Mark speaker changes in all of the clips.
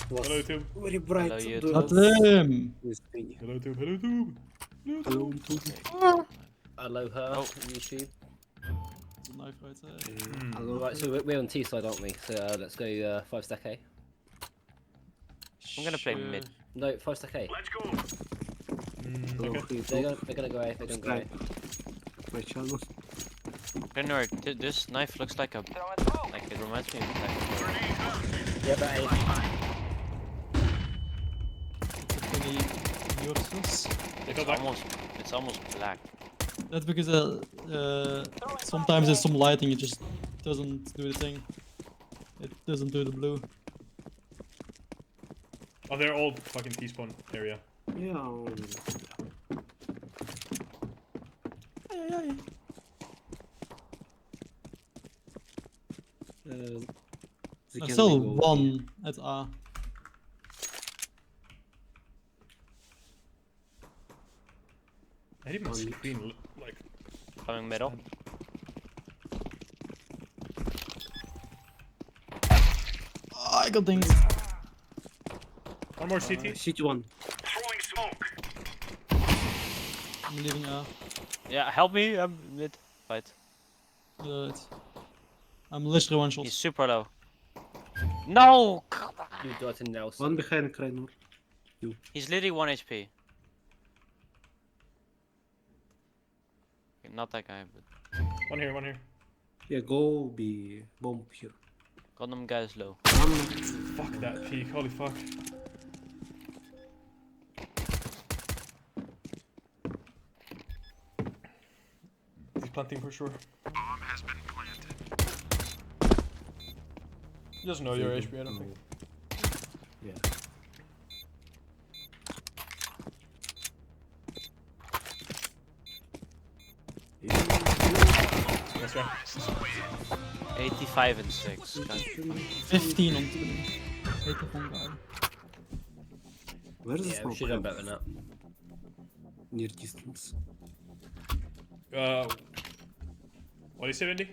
Speaker 1: Was
Speaker 2: Hello YouTube.
Speaker 1: very bright.
Speaker 3: Hello,
Speaker 1: the-
Speaker 3: YouTube.
Speaker 4: Not him!
Speaker 1: this thing.
Speaker 2: Hello YouTube. Hello YouTube.
Speaker 1: Hello, YouTube.
Speaker 3: Hello, her.
Speaker 2: Oh.
Speaker 3: YouTube.
Speaker 4: It's a knife right there.
Speaker 1: Hello.
Speaker 3: Right, so we're on T side, aren't we? So let's go 5 stack A.
Speaker 5: I'm gonna play
Speaker 4: Sure.
Speaker 5: mid.
Speaker 3: No, 5 stack A.
Speaker 1: Hello,
Speaker 2: Okay.
Speaker 1: YouTube.
Speaker 3: They're gonna go A. They're gonna go A.
Speaker 1: Subscribe my channel.
Speaker 5: Renor, this knife looks like a it reminds me of like
Speaker 3: Yeah, but A.
Speaker 5: it's almost black.
Speaker 4: That's because sometimes there's some lighting, it just doesn't do the thing. It doesn't do the blue.
Speaker 2: Oh, they're all fucking T-spawn area.
Speaker 1: Yeah. They
Speaker 4: There's
Speaker 1: can
Speaker 4: still
Speaker 1: go-
Speaker 4: one at A.
Speaker 2: I didn't even screen like.
Speaker 5: Coming middle.
Speaker 4: Oh, I got things.
Speaker 2: One more CT.
Speaker 1: City one.
Speaker 4: I'm leaving A.
Speaker 5: Yeah, help me. I'm mid. Fight.
Speaker 4: I'm literally one shot.
Speaker 5: He's super low. No!
Speaker 3: You got in Nelson.
Speaker 1: One behind Krainor.
Speaker 5: He's literally 1 HP. Okay, not that guy, but
Speaker 2: One here. One here.
Speaker 1: Yeah, go be bomb here.
Speaker 5: Condom guy is low.
Speaker 1: One.
Speaker 2: Fuck that peak. Holy fuck. He's planting for sure. Bomb has been planted. He doesn't know your HP, I don't think.
Speaker 1: Yeah.
Speaker 2: That's right.
Speaker 5: 85 and 6. God.
Speaker 4: 15 on 2. 81 guy.
Speaker 1: Where's the
Speaker 3: Yeah, we
Speaker 1: smoke?
Speaker 3: should have done better than that.
Speaker 1: Near distance.
Speaker 2: What do you say, Wendy?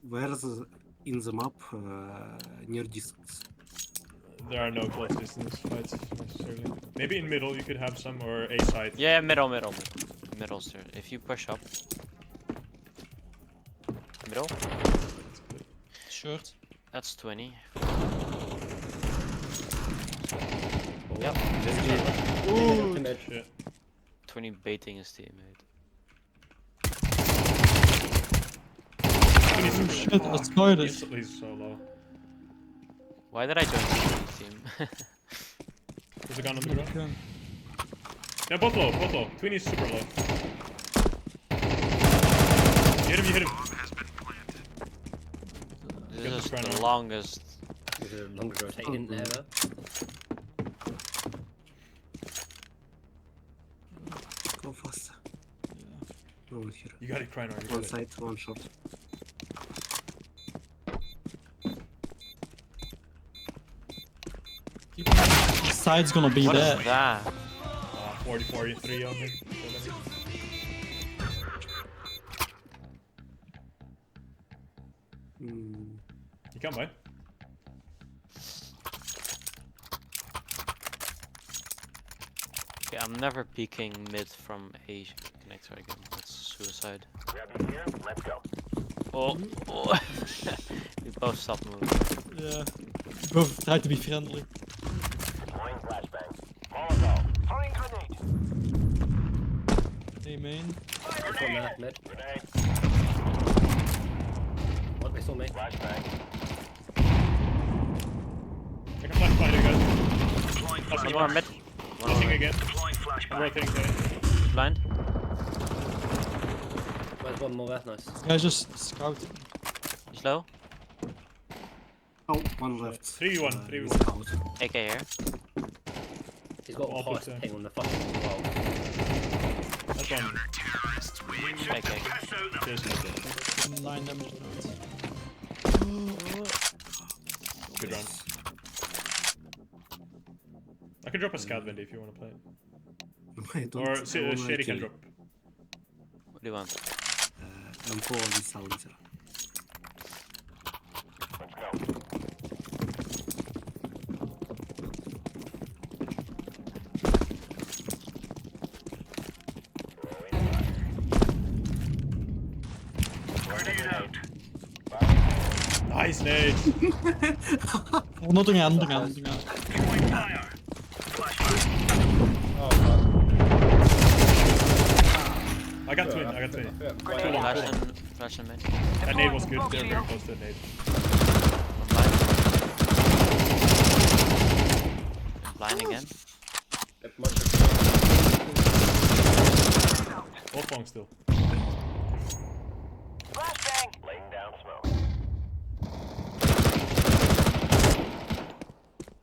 Speaker 1: Where's in the map near distance?
Speaker 2: There are no close distance fights necessarily. Maybe in middle you could have some, or A side.
Speaker 5: Yeah, middle. Middle's there. If you push up. Middle?
Speaker 4: Short.
Speaker 5: That's 20.
Speaker 3: Yep.
Speaker 2: Ooh, shit.
Speaker 5: 20 baiting his teammate.
Speaker 4: Oh shit, I scored it.
Speaker 2: He's so low.
Speaker 5: Why did I join the team?
Speaker 2: There's a gun on the ground.
Speaker 4: Okay.
Speaker 2: Yeah, both low, both low. Tweeny's super low. You hit him.
Speaker 5: This is
Speaker 2: the
Speaker 5: the
Speaker 2: ground.
Speaker 5: longest.
Speaker 3: With a longer rotating ever.
Speaker 1: Go faster. No one here.
Speaker 2: You got it, Kriner. You
Speaker 1: One
Speaker 2: got it.
Speaker 1: side, one shot.
Speaker 4: The side's gonna be
Speaker 5: What
Speaker 4: there.
Speaker 5: is that?
Speaker 2: 40-43 on me.
Speaker 1: Hmm.
Speaker 2: You come by.
Speaker 5: Okay, I'm never peeking mid from A connector again. That's suicide.
Speaker 6: Let's go.
Speaker 5: Oh, oh. We both stopped moving.
Speaker 4: Yeah. Both try to be friendly.
Speaker 6: Deploying flashbang. Molotov. Throwing grenade.
Speaker 4: Hey main.
Speaker 3: Got there, mid.
Speaker 6: Grenade.
Speaker 3: What, they saw me?
Speaker 6: Flashbang.
Speaker 2: I can flash behind you guys.
Speaker 6: Deploying
Speaker 2: That's
Speaker 5: One
Speaker 2: one
Speaker 5: more mid. One more
Speaker 2: Flashing
Speaker 5: mid.
Speaker 2: again.
Speaker 6: Deploying
Speaker 2: I'm
Speaker 6: flashbang.
Speaker 2: rotating there.
Speaker 5: Blind.
Speaker 3: Where's one more there? Nice.
Speaker 4: This guy's just scouting.
Speaker 5: He's low.
Speaker 1: Oh, one left.
Speaker 2: 3v1,
Speaker 1: Uh,
Speaker 2: 3v1.
Speaker 1: he's out.
Speaker 5: AK here.
Speaker 3: He's got
Speaker 2: I'll
Speaker 3: a
Speaker 2: put
Speaker 3: highest
Speaker 2: that.
Speaker 3: ping on the fucking wall.
Speaker 2: That's one.
Speaker 5: AK.
Speaker 2: Cheers.
Speaker 4: 9 damage.
Speaker 2: Good run. I can drop a scout Wendy if you want to play it.
Speaker 1: I don't
Speaker 2: Or
Speaker 1: wanna
Speaker 2: Shady can
Speaker 1: kill.
Speaker 2: drop.
Speaker 5: What do you want?
Speaker 1: M4 with silencer.
Speaker 6: Let's go.
Speaker 2: Nice nade.
Speaker 4: Oh, nothing out, nothing out, nothing out.
Speaker 7: Oh, fuck.
Speaker 2: I got twin. I got twin.
Speaker 5: Flash and mid.
Speaker 2: That nade was good. They're very close to the nade.
Speaker 5: I'm blind again.
Speaker 2: Both long still.
Speaker 6: Flashbang. Laying down smoke.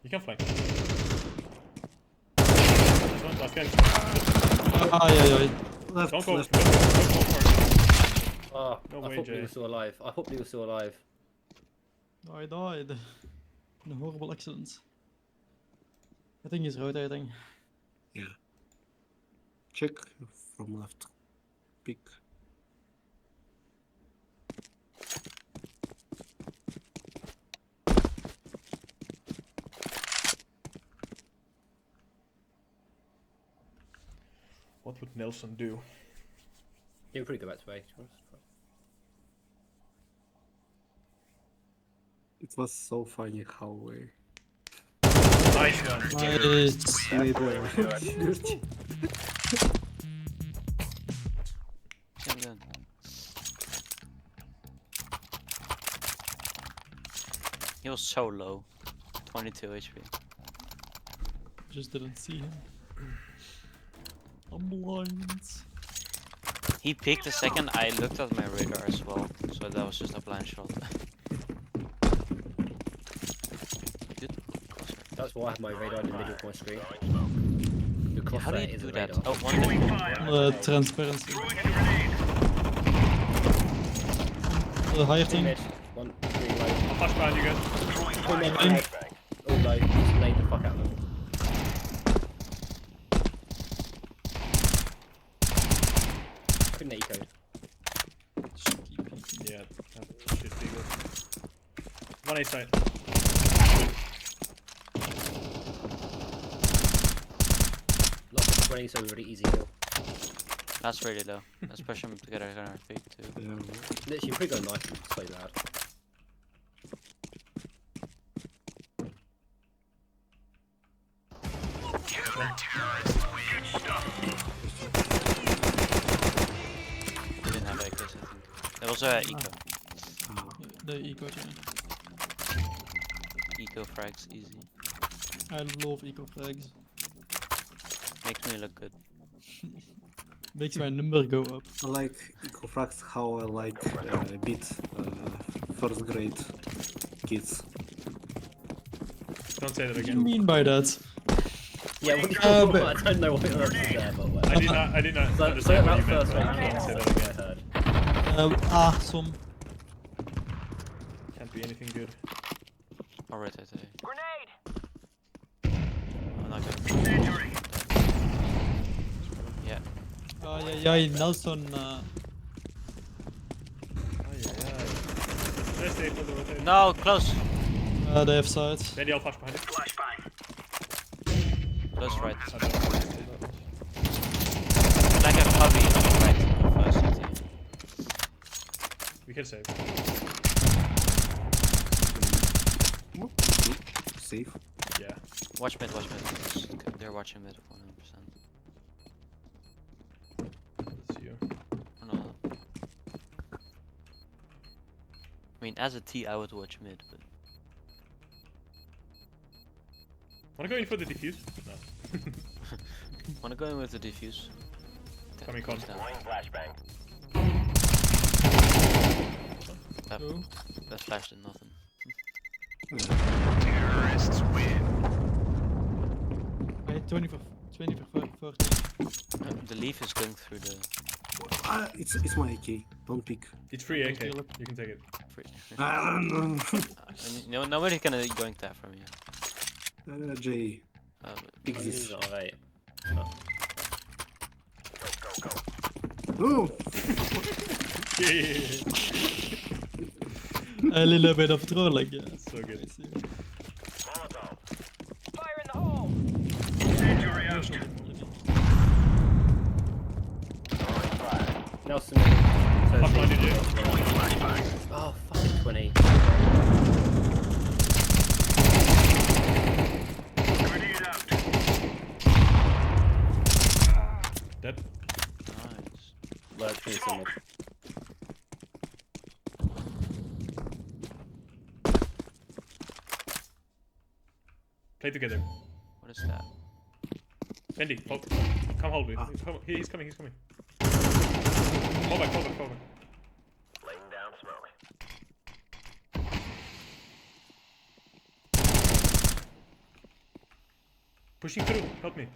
Speaker 2: You can flank. Last guy.
Speaker 4: Ay.
Speaker 1: Left,
Speaker 2: Don't go.
Speaker 1: left.
Speaker 2: Don't go for it.
Speaker 7: Oh,
Speaker 2: No
Speaker 7: I
Speaker 2: way,
Speaker 7: thought he
Speaker 2: Jay.
Speaker 7: was still alive. I hope he was still alive.
Speaker 4: I died. In a horrible accident. I think he's rotating.
Speaker 1: Yeah. Check from left. Pick.
Speaker 2: What would Nelson do?
Speaker 7: He would probably go back to A.
Speaker 1: It was so funny how we
Speaker 2: Nice one.
Speaker 4: Nice.
Speaker 1: made
Speaker 5: Same gun. He was so low. 22 HP.
Speaker 4: Just didn't see him. I'm blind.
Speaker 5: He peeked a second, I looked at my radar as well, so that was just a blind shot. Good. Closer.
Speaker 7: That's why I have my radar in the middle of my screen. The
Speaker 5: How do
Speaker 7: crosshair
Speaker 5: you
Speaker 7: is
Speaker 5: do
Speaker 7: a
Speaker 5: that?
Speaker 7: radar.
Speaker 5: Oh, one minute.
Speaker 4: Transparency. Higher
Speaker 7: Two
Speaker 4: thing.
Speaker 7: mid, 1, 3 low.
Speaker 2: I'll flash behind you guys.
Speaker 7: Two mid, one mid. All low. Just laid the fuck out of them. Couldn't eco.
Speaker 2: Yeah, that should be good. 1A side.
Speaker 7: Lots of 20, so really easy kill.
Speaker 5: That's really low. Let's push him to get on our feet too.
Speaker 1: Yeah.
Speaker 7: Literally, pretty go knife and so loud.
Speaker 5: He didn't have AKs, I think. There was a eco.
Speaker 4: The eco chain.
Speaker 5: Eco frags, easy.
Speaker 4: I love eco frags.
Speaker 5: Makes me look good.
Speaker 4: Makes my number go up.
Speaker 1: I like Ecofrax how I like beat first grade kids.
Speaker 2: Don't say that
Speaker 4: What do you
Speaker 2: again.
Speaker 4: mean by that?
Speaker 7: Yeah, what do you
Speaker 4: but-
Speaker 7: I don't know what you're there, but well.
Speaker 2: I did not
Speaker 7: So
Speaker 2: understand what
Speaker 7: about
Speaker 2: you meant,
Speaker 7: first
Speaker 2: but
Speaker 7: rate
Speaker 2: you can't
Speaker 7: kids,
Speaker 2: say
Speaker 7: that's
Speaker 2: that
Speaker 7: what
Speaker 2: again.
Speaker 7: I heard.
Speaker 4: Some.
Speaker 2: Can't be anything good.
Speaker 5: Alright, I tell you.
Speaker 6: Grenade.
Speaker 5: I'm not gonna. Yeah.
Speaker 4: Ay, Nelson.
Speaker 2: Let's stay for the rotation.
Speaker 5: No, close.
Speaker 4: They have side.
Speaker 2: Maybe I'll flash behind it.
Speaker 5: Close right.
Speaker 2: I don't know.
Speaker 5: Like a cubby on the right. First CT.
Speaker 2: We can save.
Speaker 1: Safe.
Speaker 2: Yeah.
Speaker 5: Watch mid, watch mid. They're watching mid 100%.
Speaker 2: It's you.
Speaker 5: Oh, no. I mean, as a T, I would watch mid, but
Speaker 2: Wanna go in for the defuse? No.
Speaker 5: wanna go in with the defuse.
Speaker 2: Coming con.
Speaker 5: Down.
Speaker 6: Laying flashbang.
Speaker 5: That,
Speaker 4: Go.
Speaker 5: that flash did nothing.
Speaker 4: I 20 for 40.
Speaker 5: The leaf is going through the
Speaker 1: It's my AK. Don't pick.
Speaker 2: It's free AK.
Speaker 4: Okay, look.
Speaker 2: You can take it.
Speaker 5: free.
Speaker 1: No.
Speaker 5: No, nobody can going that from you.
Speaker 1: J. Pick
Speaker 7: This
Speaker 1: this.
Speaker 7: is alright.
Speaker 1: Oh!
Speaker 4: A little bit of trolling, yeah.
Speaker 2: So good.
Speaker 4: I see.
Speaker 6: Molotov. Fire in the hole.
Speaker 7: Nelson.
Speaker 2: Flash behind you, Jay.
Speaker 7: Oh, fuck. 20.
Speaker 2: Dead.
Speaker 5: Nice.
Speaker 7: Lurch me some mid.
Speaker 2: Play together.
Speaker 5: What is that?
Speaker 2: Bendy, come hold me. He's coming. Fall back.
Speaker 6: Laying down smoke.
Speaker 2: Pushing through. Help me.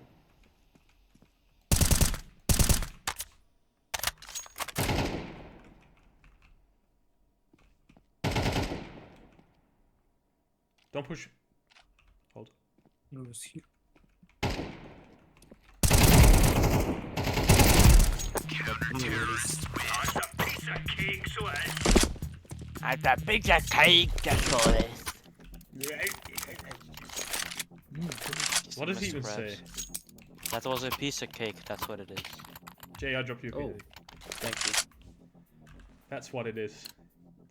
Speaker 2: Don't push. Hold.
Speaker 1: No, it's here.
Speaker 5: At that big cake, that's all it is.
Speaker 2: What does he even say?
Speaker 5: That was a piece of cake, that's what it is.
Speaker 2: Jay, I'll drop you a
Speaker 7: Oh.
Speaker 2: pity.
Speaker 7: Thank you.
Speaker 2: That's what it is.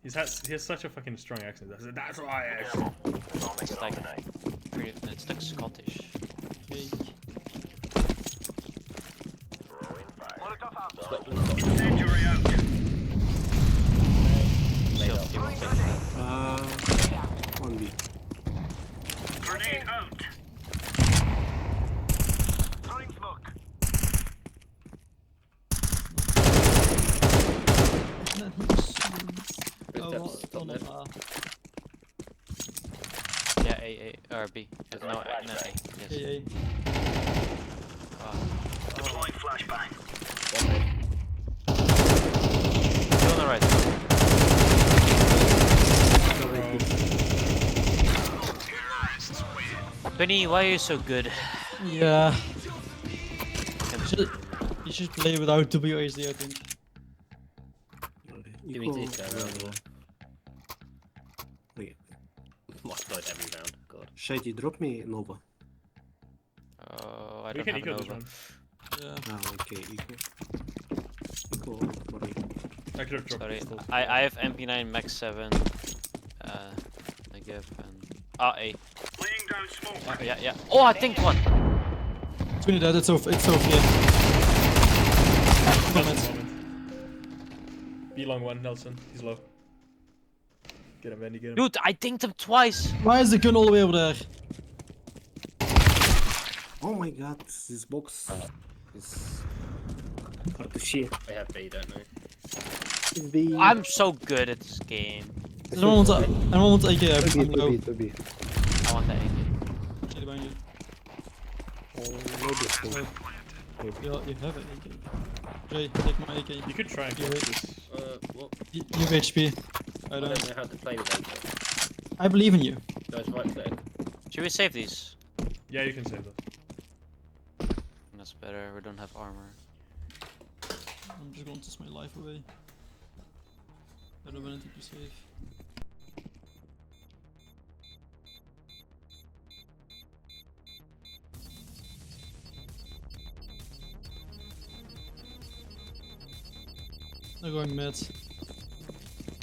Speaker 2: He has such a fucking strong accent. That's why it is.
Speaker 6: I'll make
Speaker 5: It's
Speaker 6: it all
Speaker 5: like
Speaker 6: tonight.
Speaker 5: it's like Scottish.
Speaker 4: Cake.
Speaker 6: Throwing fire.
Speaker 7: Scotland's got
Speaker 6: Incendiary out.
Speaker 7: made up.
Speaker 5: Still,
Speaker 1: On B.
Speaker 6: Grenade out. Throwing smoke.
Speaker 7: It's
Speaker 4: Oh,
Speaker 7: definitely top mid.
Speaker 5: yeah, A or B. No, A. Yes.
Speaker 4: AA.
Speaker 6: Deploying flashbang.
Speaker 7: One mid.
Speaker 5: Still on the right. Benny, why are you so good?
Speaker 4: Yeah. You should play without WASD, I think.
Speaker 7: Give me
Speaker 1: Equal,
Speaker 7: Zika around the wall.
Speaker 1: Wait,
Speaker 7: Oh, I died every round. God.
Speaker 1: Shady, drop me Nova.
Speaker 5: Oh, I
Speaker 2: We
Speaker 5: don't
Speaker 2: can
Speaker 5: have
Speaker 2: eco this
Speaker 5: Nova.
Speaker 2: one.
Speaker 4: Yeah.
Speaker 1: Ah, okay, equal. Equal for me.
Speaker 2: I could have dropped
Speaker 5: Sorry,
Speaker 2: pistol.
Speaker 5: I have MP9 Max 7. I give and A.
Speaker 6: Laying down smoke.
Speaker 5: Yeah. Oh, I think one.
Speaker 4: It's really dead, it's so clear.
Speaker 2: Nelson moment. B long one, Nelson. He's low. Get him, Bendy, get him.
Speaker 5: Dude, I dinged him twice.
Speaker 4: Why is the gun all the way over there?
Speaker 1: Oh my god, this box is hard to see.
Speaker 7: They have B, don't they?
Speaker 1: It's the...
Speaker 5: I'm so good at this game.
Speaker 4: Anyone wants AK? I'm low.
Speaker 1: to be.
Speaker 5: I want that AK.
Speaker 4: Shady behind you.
Speaker 1: Maybe.
Speaker 4: You have an AK. Jay, take my AK.
Speaker 2: You could try and
Speaker 4: Yeah,
Speaker 2: get
Speaker 4: wait.
Speaker 2: this.
Speaker 7: What?
Speaker 4: You have HP. I
Speaker 7: I
Speaker 4: don't.
Speaker 7: don't know how to play with AK.
Speaker 4: I believe in you.
Speaker 7: Guys, right click.
Speaker 5: Should we save these?
Speaker 2: Yeah, you can save those.
Speaker 5: That's better. We don't have armor.
Speaker 4: I'm just going to toss my life away. I don't have anything to save. They're going mid.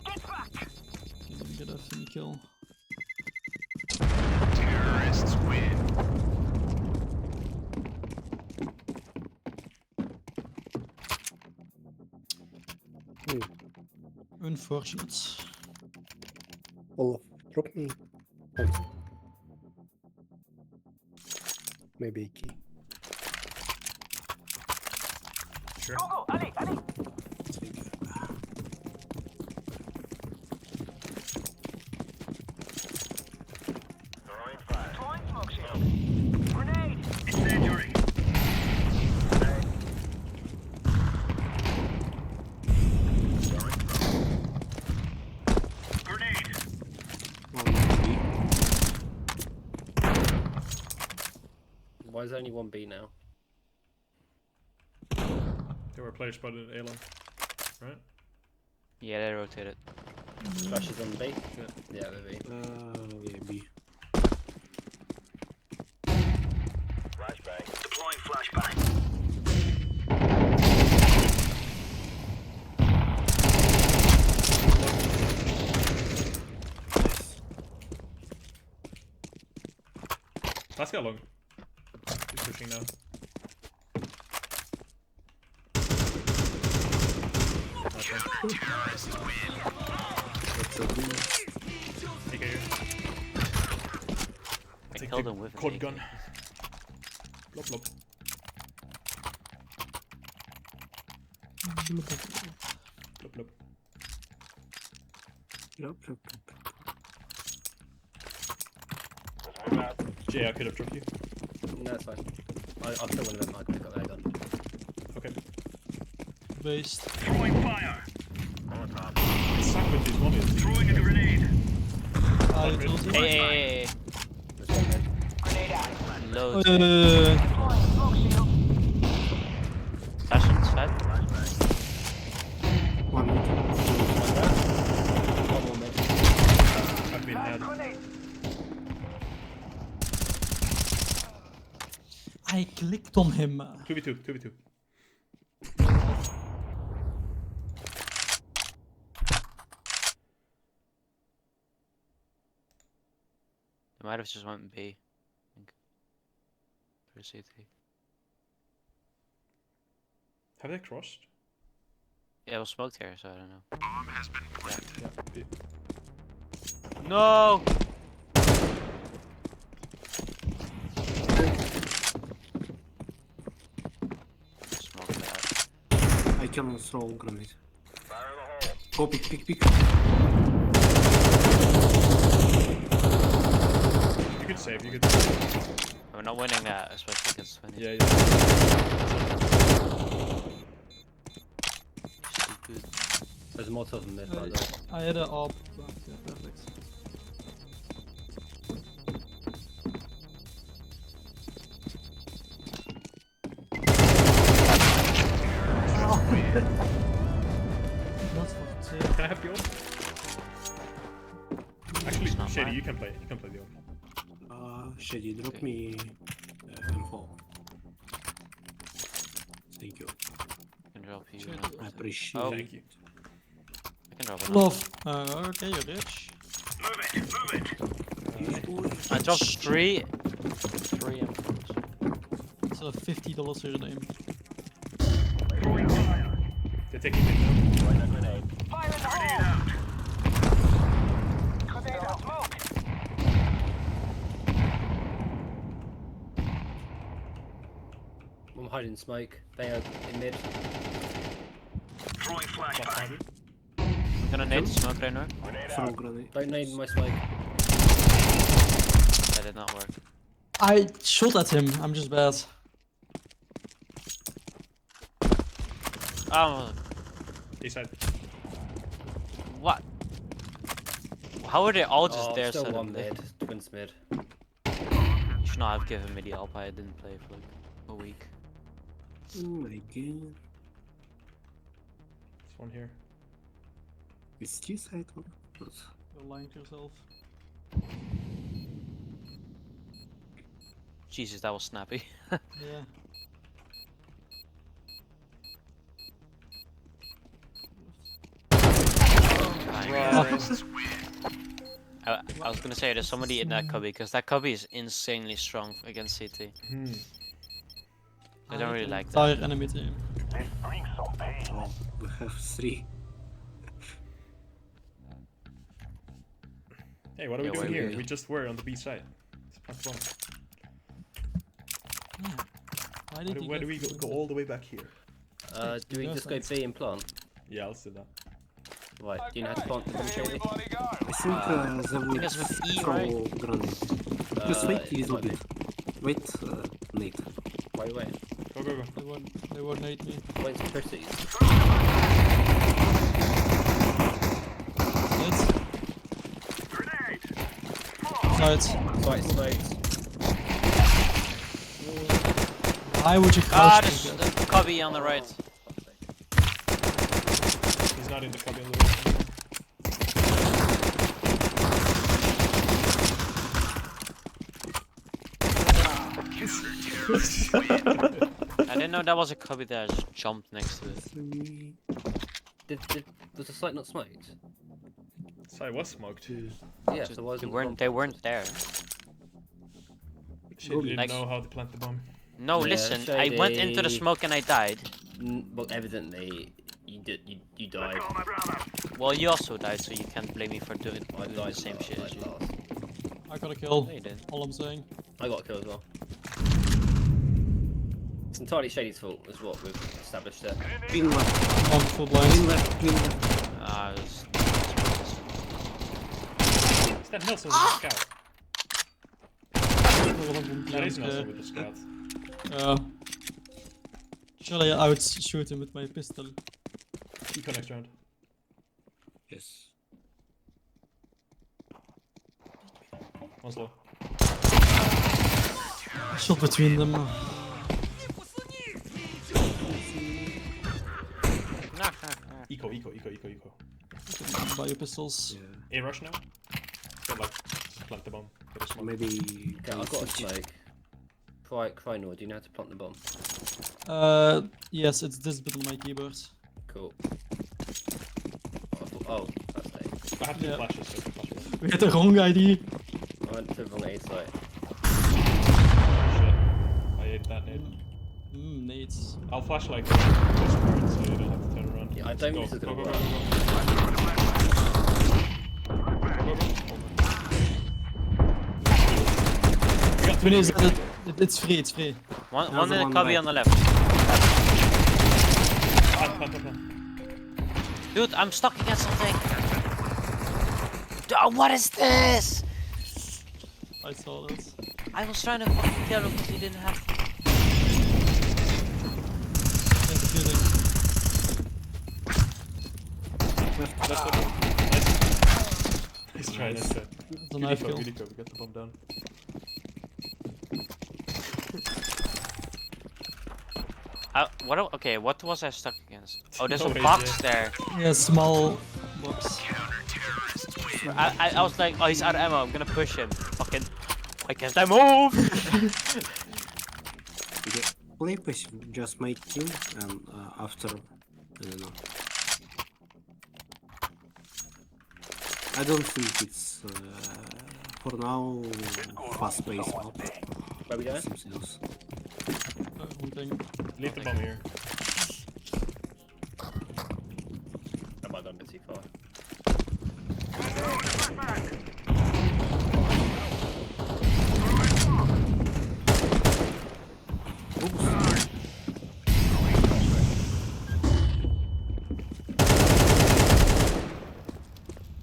Speaker 6: Get back.
Speaker 4: Can get a thingy kill.
Speaker 6: Terrorists win.
Speaker 4: Unfortunate.
Speaker 1: Olaf, drop me. Maybe a key.
Speaker 2: Sure.
Speaker 6: Go, Ali. Throwing fire. Deploying smoke shield. Grenade. Incendiary. Grenade.
Speaker 7: Why is there only one B now?
Speaker 2: There were players spotted at A-long. Right?
Speaker 5: Yeah, they rotated.
Speaker 7: Flashes on B? Yeah, they're B.
Speaker 1: Yeah, B.
Speaker 6: Flashbang. Deploying flashbang.
Speaker 2: Last guy long. He's pushing now. Nice one.
Speaker 1: That's a win.
Speaker 2: AK here.
Speaker 5: I
Speaker 2: Take
Speaker 5: killed
Speaker 2: the
Speaker 5: him with an
Speaker 2: quad
Speaker 5: AK.
Speaker 2: gun. Blop blop. Blop blop.
Speaker 1: Yup, yup, yup.
Speaker 2: Jay, I could have dropped you.
Speaker 7: No, it's fine. I'll kill one of them. I'll pick up their gun.
Speaker 2: Okay.
Speaker 4: Based.
Speaker 6: Throwing fire.
Speaker 2: It's stuck with these mollies.
Speaker 6: Throwing a grenade.
Speaker 4: I told you.
Speaker 5: Hey.
Speaker 7: There's one there.
Speaker 6: Grenade out.
Speaker 5: Loads.
Speaker 6: Deploying smoke shield.
Speaker 5: Session set.
Speaker 1: One mid.
Speaker 7: One more mid.
Speaker 2: I've been had.
Speaker 6: Grenade.
Speaker 4: I clicked on him.
Speaker 2: 2v2, 2v2.
Speaker 5: They might have just went B. I think. For CT.
Speaker 2: Have they crossed?
Speaker 5: Yeah, it was smoked here, so I don't know.
Speaker 2: Yeah, B.
Speaker 5: No! Smoke that.
Speaker 1: I cannot throw grenade.
Speaker 6: Fire in the hole.
Speaker 1: Go pick, pick, pick.
Speaker 2: You could save, you could save.
Speaker 5: We're not winning that, especially against 20.
Speaker 2: Yeah, yeah.
Speaker 5: Stupid.
Speaker 7: There's more of them mid, by the way.
Speaker 4: I had a op. But yeah, perfect. That's fucking sick.
Speaker 2: Can I have the ult? Actually,
Speaker 5: It's not
Speaker 2: Shady,
Speaker 5: mine.
Speaker 2: you can play the ult.
Speaker 1: Shady, drop me info. Thank you.
Speaker 5: I can drop you.
Speaker 4: Shit.
Speaker 1: I appreciate
Speaker 5: Oh.
Speaker 2: Thank you.
Speaker 5: I can drop it.
Speaker 4: Love. Okay, you're rich.
Speaker 6: Move it. Move it.
Speaker 1: it.
Speaker 5: I dropped three emeralds.
Speaker 4: So $50 for your name.
Speaker 6: Throwing fire.
Speaker 2: They're taking mid now.
Speaker 6: Throwing a grenade. Fire in the hole. Grenade out. Smoke.
Speaker 7: I'm hiding in smoke. They are in mid.
Speaker 6: Throwing flashbang.
Speaker 5: I'm gonna nade smoke right now.
Speaker 6: Grenade
Speaker 1: Throw
Speaker 6: out.
Speaker 1: grenade.
Speaker 7: Don't need my smoke.
Speaker 5: That did not work.
Speaker 4: I shot at him. I'm just bad.
Speaker 5: Oh,
Speaker 2: A side.
Speaker 5: what? How are they all just
Speaker 7: Oh,
Speaker 5: there
Speaker 7: still one
Speaker 5: suddenly?
Speaker 7: mid. Twins mid.
Speaker 5: You should not have given me the AWP. I didn't play for like a week.
Speaker 1: Oh my god.
Speaker 2: There's one here.
Speaker 1: It's T-side one.
Speaker 4: You're lying to yourself.
Speaker 5: Jesus, that was snappy.
Speaker 4: Yeah.
Speaker 5: I was gonna say there's somebody in that cubby because that cubby is insanely strong against CT. I don't really like that.
Speaker 4: Entire enemy team.
Speaker 6: This brings some pain.
Speaker 1: Oh, we have 3.
Speaker 2: Hey, what are we
Speaker 5: Yeah,
Speaker 2: doing
Speaker 5: where
Speaker 2: here?
Speaker 5: we-
Speaker 2: We just were on the B side. It's past one.
Speaker 4: Why did you
Speaker 2: Where do we
Speaker 4: get
Speaker 2: go all the way back here?
Speaker 7: Do we just go B and plant?
Speaker 2: Yeah, let's do that.
Speaker 7: Right, do you know how to plant them, Shady?
Speaker 1: I think they would
Speaker 5: Because with E,
Speaker 1: throw
Speaker 5: right?
Speaker 1: grenade. Just wait a
Speaker 7: it
Speaker 1: little
Speaker 7: might be.
Speaker 1: bit. Wait, Nate.
Speaker 7: Wait.
Speaker 2: Go, go, go.
Speaker 4: They won't nade me.
Speaker 7: Wait to proceed.
Speaker 4: Hit.
Speaker 6: Grenade.
Speaker 4: Sides.
Speaker 7: Right, smoked.
Speaker 4: Why would you
Speaker 5: Ah,
Speaker 4: crouch
Speaker 5: there's
Speaker 4: like that?
Speaker 5: the cubby on the right.
Speaker 2: He's not in the cubby on the
Speaker 5: I didn't know that was a cubby there. I just jumped next to it.
Speaker 1: 3.
Speaker 7: Was the site not smoked?
Speaker 2: Side was smoked.
Speaker 7: Yeah, so why
Speaker 5: They weren't there.
Speaker 2: Shit, you didn't
Speaker 5: Like-
Speaker 2: know how to plant the bomb.
Speaker 5: No,
Speaker 3: Yeah,
Speaker 5: listen, I went into the
Speaker 3: shady.
Speaker 5: smoke and I died.
Speaker 3: Well, evidently, you died.
Speaker 5: Well, you also died, so you can't blame me for doing
Speaker 3: I
Speaker 5: the
Speaker 3: died
Speaker 5: same
Speaker 3: last,
Speaker 5: shit as you.
Speaker 3: last.
Speaker 4: I got a kill.
Speaker 5: No, you didn't.
Speaker 4: All I'm saying.
Speaker 3: I got a kill as well. It's entirely Shady's fault, is what we've established there.
Speaker 1: Pin left,
Speaker 4: I'm full blind.
Speaker 1: pin left, pin left.
Speaker 2: Is that Nelson with the scout? That is Nelson with the scout.
Speaker 4: Shall I outshoot him with my pistol?
Speaker 2: Eco next round.
Speaker 1: Yes.
Speaker 2: One slow.
Speaker 4: Shot between them.
Speaker 2: Eco.
Speaker 4: Buy your pistols.
Speaker 1: Yeah.
Speaker 2: A rush now? Good luck. Just plant the bomb. Get a smoke.
Speaker 1: Maybe.
Speaker 3: Okay, I've got a smoke. Krynor, do you know how to plant the bomb?
Speaker 4: Yes, it's this bit on my keyboard.
Speaker 3: Cool. Oh, that's safe.
Speaker 2: I have two
Speaker 4: Yeah.
Speaker 2: flashes, so I can flash it.
Speaker 4: We had the wrong ID.
Speaker 3: I went to the wrong A site.
Speaker 2: Shit. I ate that nade.
Speaker 4: Nades.
Speaker 2: I'll flash like this part so you don't have to turn around.
Speaker 3: Yeah, I don't
Speaker 2: Go,
Speaker 3: think this is
Speaker 2: go,
Speaker 3: gonna
Speaker 2: go,
Speaker 3: work.
Speaker 2: go, go. We got two
Speaker 4: It's
Speaker 2: here.
Speaker 4: free, it's free.
Speaker 5: One
Speaker 1: There's
Speaker 5: in the
Speaker 1: one
Speaker 5: cubby
Speaker 1: left.
Speaker 5: on the left.
Speaker 2: Plant.
Speaker 5: Dude, I'm stuck against something. What is this?
Speaker 4: I saw this.
Speaker 5: I was trying to fucking kill him because he didn't have.
Speaker 4: Thanks for shooting.
Speaker 2: Nice try, nice try.
Speaker 4: It's a knife kill.
Speaker 2: Really go, we got the bomb down.
Speaker 5: Okay, what was I stuck against? Oh, there's
Speaker 2: No
Speaker 5: a
Speaker 2: way,
Speaker 5: box
Speaker 2: Jay.
Speaker 5: there.
Speaker 4: Yeah, small box.
Speaker 5: I was like, oh, he's out of ammo. I'm gonna push him. Fucking, why can't I move?
Speaker 1: Okay. Play passive, just make kill and after, I don't know. I don't think it's for now fast paced map.
Speaker 3: Where we going?
Speaker 1: Something else.
Speaker 4: One thing.
Speaker 2: Leave the bomb here.
Speaker 3: I might have gone a bit too far.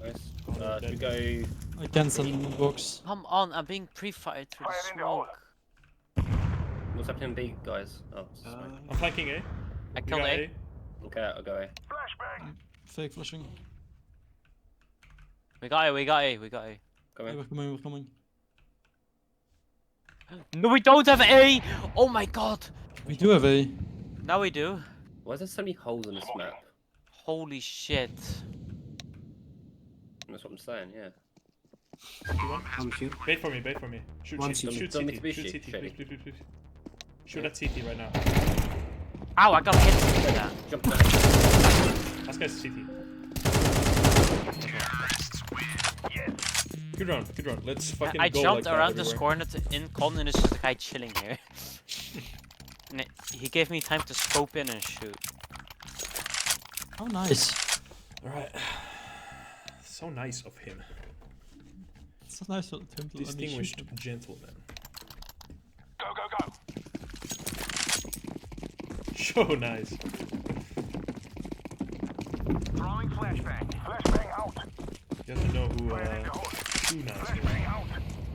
Speaker 3: Nice. Should we go?
Speaker 4: I cancelled box.
Speaker 5: Come on, I'm being pre-fired through the smoke.
Speaker 3: What's happening in B, guys? Oh, sorry.
Speaker 2: I'm flanking A.
Speaker 5: I
Speaker 2: We
Speaker 5: killed
Speaker 2: got
Speaker 5: A.
Speaker 3: Okay, I'll go A.
Speaker 4: Fake flashing.
Speaker 5: We got A.
Speaker 3: Go
Speaker 4: Yeah,
Speaker 3: in.
Speaker 4: we're coming.
Speaker 5: No, we don't have A. Oh my god.
Speaker 4: We do have A.
Speaker 5: Now we do.
Speaker 3: Why is there so many holes in this map?
Speaker 5: Holy shit.
Speaker 3: That's what I'm saying, yeah.
Speaker 1: I'm here.
Speaker 2: Bait for me. Shoot
Speaker 1: One
Speaker 2: CT,
Speaker 1: CT.
Speaker 2: shoot
Speaker 3: Don't
Speaker 2: CT,
Speaker 3: need to be
Speaker 2: shoot
Speaker 3: shoot,
Speaker 2: CT,
Speaker 3: Shady.
Speaker 2: please. Shoot at CT right now.
Speaker 5: Ow, I got hit with that.
Speaker 3: Jump down.
Speaker 2: Last guy's CT. Good round. Let's fucking
Speaker 5: I
Speaker 2: go
Speaker 5: jumped
Speaker 2: like that
Speaker 5: around this
Speaker 2: everywhere.
Speaker 5: corner in con and it's just a guy chilling here. And he gave me time to scope in and shoot.
Speaker 4: Oh, nice.
Speaker 2: Alright. So nice of him.
Speaker 4: It's so nice of him to let me shoot
Speaker 2: Distinguished
Speaker 4: him.
Speaker 2: gentleman.
Speaker 6: Go.
Speaker 2: So nice.
Speaker 6: Throwing flashbang. Flashbang out.
Speaker 2: You have to know who Tuna is.
Speaker 6: Flashbang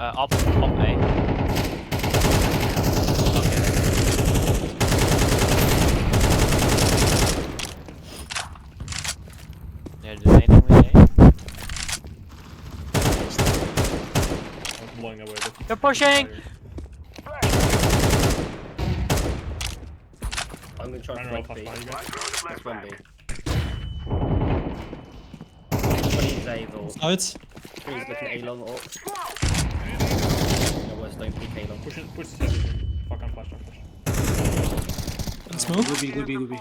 Speaker 6: out.
Speaker 5: Up A. They're doing anything with A?
Speaker 2: I'm blowing away the
Speaker 5: They're pushing!
Speaker 3: I'm gonna try and
Speaker 2: Runner
Speaker 3: flank
Speaker 2: off
Speaker 3: B.
Speaker 2: behind you guys.
Speaker 3: That's one B. 20's A or
Speaker 4: 20's.
Speaker 3: 20's looking at A long or. No worse, don't peek A long.
Speaker 2: Push the center here. Fuck, I'm flash.
Speaker 4: In smoke.
Speaker 1: Good B.
Speaker 2: In the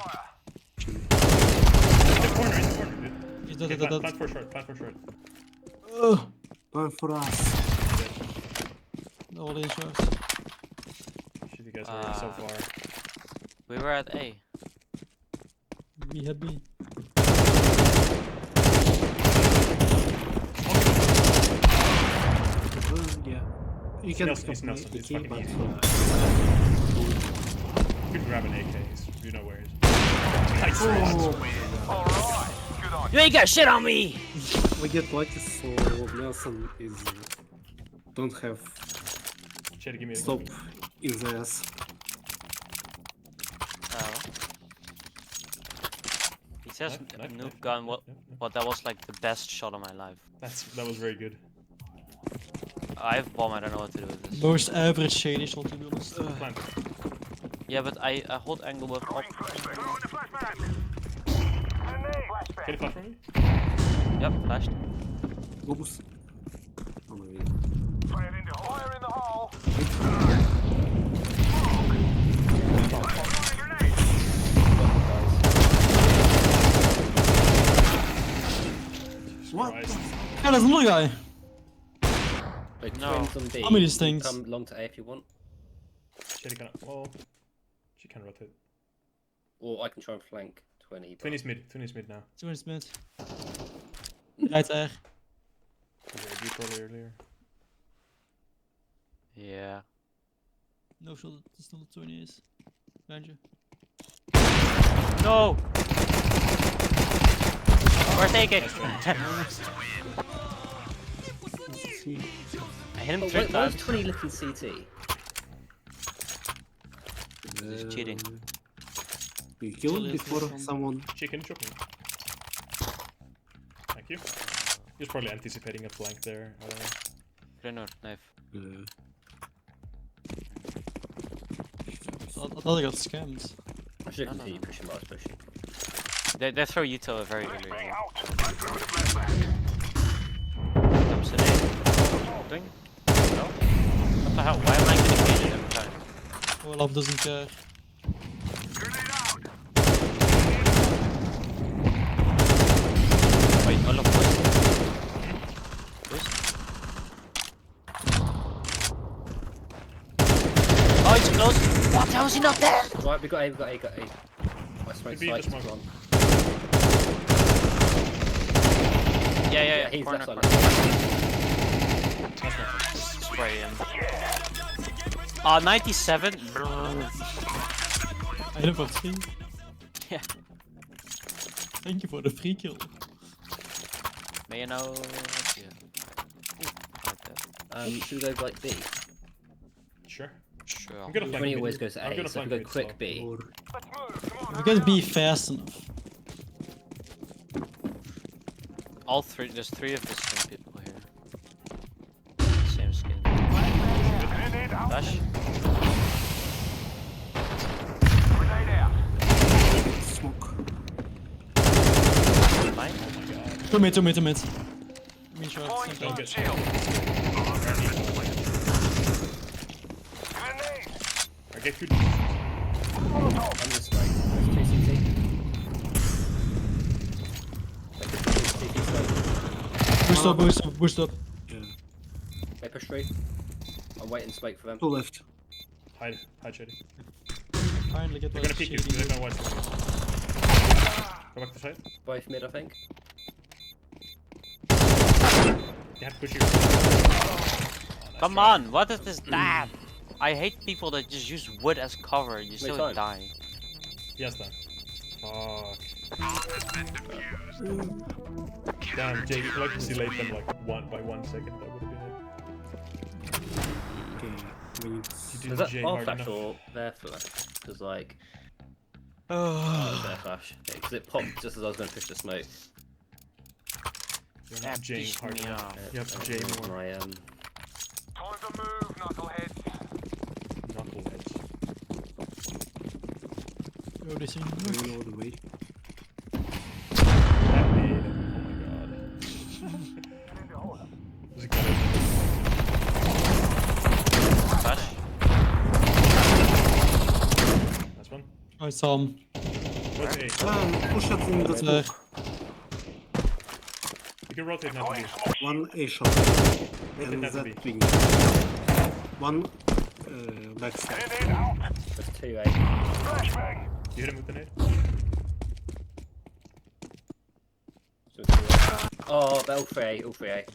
Speaker 2: corner, dude.
Speaker 4: He's
Speaker 2: Okay,
Speaker 4: dead.
Speaker 2: plant for short.
Speaker 4: Ugh.
Speaker 1: One for us.
Speaker 4: All the insurance.
Speaker 2: guys were so far.
Speaker 5: We were at A.
Speaker 4: We had B.
Speaker 1: Yeah. You can
Speaker 2: Nelson,
Speaker 1: pick
Speaker 2: it's
Speaker 1: up
Speaker 2: Nelson,
Speaker 1: my
Speaker 2: it's
Speaker 1: AK,
Speaker 2: fucking
Speaker 1: but
Speaker 2: easy. You could grab an AK, you know where it is. Nice.
Speaker 6: Alright, good on
Speaker 3: You ain't got shit on me!
Speaker 1: we get lucky, so Nelson is don't have
Speaker 2: Shady, give me a
Speaker 1: stop in the ass.
Speaker 5: He says
Speaker 2: Knife,
Speaker 5: noob
Speaker 2: knife,
Speaker 5: gun.
Speaker 2: knife,
Speaker 5: What?
Speaker 2: knife, knife.
Speaker 5: But that was like the best shot of my life.
Speaker 2: That was very good.
Speaker 5: I have bomb. I don't know what to do with this.
Speaker 4: Most average shady shot, to be honest.
Speaker 2: Plant.
Speaker 5: Yeah, but I hold angle with up.
Speaker 6: Throwing the flashbang.
Speaker 2: Can you flash for me?
Speaker 5: Yep, flashed.
Speaker 1: Globus. Oh my god.
Speaker 6: Fire in the hole.
Speaker 1: What?
Speaker 2: Christ.
Speaker 4: Yeah, there's another guy.
Speaker 3: Like
Speaker 5: No.
Speaker 3: twins on B.
Speaker 4: How many
Speaker 3: You can
Speaker 4: stings?
Speaker 3: Come long to A if you want.
Speaker 2: Shady can. Well, she can rotate.
Speaker 3: Or I can try and flank 20. but-
Speaker 2: 20 is mid. 20 is mid now.
Speaker 4: 2 is mid. Right R.
Speaker 2: We were deep earlier.
Speaker 5: Yeah.
Speaker 4: No shot, het is nog 20 is. Randje.
Speaker 5: No. We're taking.
Speaker 1: Let's see.
Speaker 5: I hit him
Speaker 3: Oh,
Speaker 5: 3
Speaker 3: wait, why is
Speaker 5: times.
Speaker 3: 20 looking CT?
Speaker 5: He's cheating.
Speaker 1: You killed
Speaker 4: Chill,
Speaker 1: before
Speaker 4: yes,
Speaker 1: someone.
Speaker 2: Chicken, chop me. Thank you. He was probably anticipating a flank there. I don't know.
Speaker 5: Grenade knife.
Speaker 4: I thought I got scammed.
Speaker 3: I should
Speaker 5: No, no,
Speaker 3: continue
Speaker 5: no.
Speaker 3: pushing what I was pushing.
Speaker 5: They throw Yuto very early.
Speaker 6: Bang
Speaker 5: Well.
Speaker 6: out. Throwing the flashbang.
Speaker 5: Comes in A. Holding. No. What the hell? Why am I getting hated every time?
Speaker 4: Olaf doesn't care.
Speaker 6: Grenade out.
Speaker 5: Wait, Olaf was. Oh, it's close. What? How is he not there?
Speaker 3: Right, we got A, we got A, got A. I smoke
Speaker 2: Could be the
Speaker 3: sights
Speaker 2: smoke.
Speaker 3: on.
Speaker 5: Yeah.
Speaker 3: He's
Speaker 5: Corner,
Speaker 3: left side.
Speaker 5: corner. Spray him. 97.
Speaker 4: I hit him for 3.
Speaker 5: Yeah.
Speaker 4: Thank you for the free kill.
Speaker 5: May you know? Yeah. Ooh, I like that.
Speaker 3: Should we go like B?
Speaker 2: Sure.
Speaker 5: Sure.
Speaker 2: I'm gonna flank
Speaker 3: 20
Speaker 2: mid.
Speaker 3: always goes to
Speaker 2: I'm
Speaker 3: A,
Speaker 2: gonna
Speaker 3: so if we
Speaker 2: flank
Speaker 3: go
Speaker 2: mid
Speaker 3: quick
Speaker 2: slow.
Speaker 3: B.
Speaker 1: Or
Speaker 6: Let's move. Come on.
Speaker 4: We can be fast enough.
Speaker 5: All three. There's 3 of the same people here. Same skin.
Speaker 6: Grenade out.
Speaker 5: Flash.
Speaker 6: Grenade out.
Speaker 1: smoke.
Speaker 5: Mine.
Speaker 4: 2 mid, 2 mid, 2 mid. Me short,
Speaker 6: Point
Speaker 4: same
Speaker 2: Don't
Speaker 4: time.
Speaker 2: get
Speaker 6: shield. Grenade.
Speaker 2: I get good.
Speaker 3: I'm gonna smoke. There's 2 CT.
Speaker 4: Boost up.
Speaker 1: Yeah.
Speaker 3: They push through. I'm waiting smoke for them.
Speaker 1: 2 left.
Speaker 2: Hide, Shady.
Speaker 4: Finally get
Speaker 2: They're
Speaker 4: what
Speaker 2: gonna peek you.
Speaker 4: shady
Speaker 2: They're
Speaker 4: is.
Speaker 2: gonna watch you. Go back to side.
Speaker 3: Both mid, I think.
Speaker 2: They have to push you.
Speaker 5: Come on. What is this dab? I hate people that just use wood as cover. You still
Speaker 3: time.
Speaker 5: die.
Speaker 2: Yes, then. Fuck. Damn, Jake, if you like delayed them like by 1 second, that would have been
Speaker 1: Okay. We need.
Speaker 2: it. You
Speaker 3: Was
Speaker 2: did
Speaker 3: that
Speaker 2: J
Speaker 3: our
Speaker 2: hard
Speaker 3: flash
Speaker 2: enough.
Speaker 3: or their flash? Because like, that was their flash. Because it popped just as I was going to push the smoke.
Speaker 2: You're
Speaker 5: That
Speaker 2: not J
Speaker 5: pissed
Speaker 2: hard
Speaker 5: me
Speaker 2: enough.
Speaker 5: off.
Speaker 2: You have to J more.
Speaker 3: My,
Speaker 6: Time to move, knuckleheads.
Speaker 2: Knuckleheads.
Speaker 4: Oh, they see me.
Speaker 1: Going all the way.
Speaker 2: That made. Oh my god. There's a guy there.
Speaker 5: Flash.
Speaker 2: That's one.
Speaker 4: I saw him.
Speaker 2: What's A?
Speaker 1: Push it in the
Speaker 4: There.
Speaker 1: smoke.
Speaker 2: You can rotate now to B.
Speaker 1: 1 A shot.
Speaker 2: Rotate
Speaker 1: And
Speaker 2: now to
Speaker 1: that
Speaker 2: B.
Speaker 1: wing. 1 backside.
Speaker 6: Grenade out.
Speaker 3: There's two, eh?
Speaker 6: Flashbang.
Speaker 2: You hit him with the nade?
Speaker 3: So two, eh? Oh, they're all three, A, all three, A.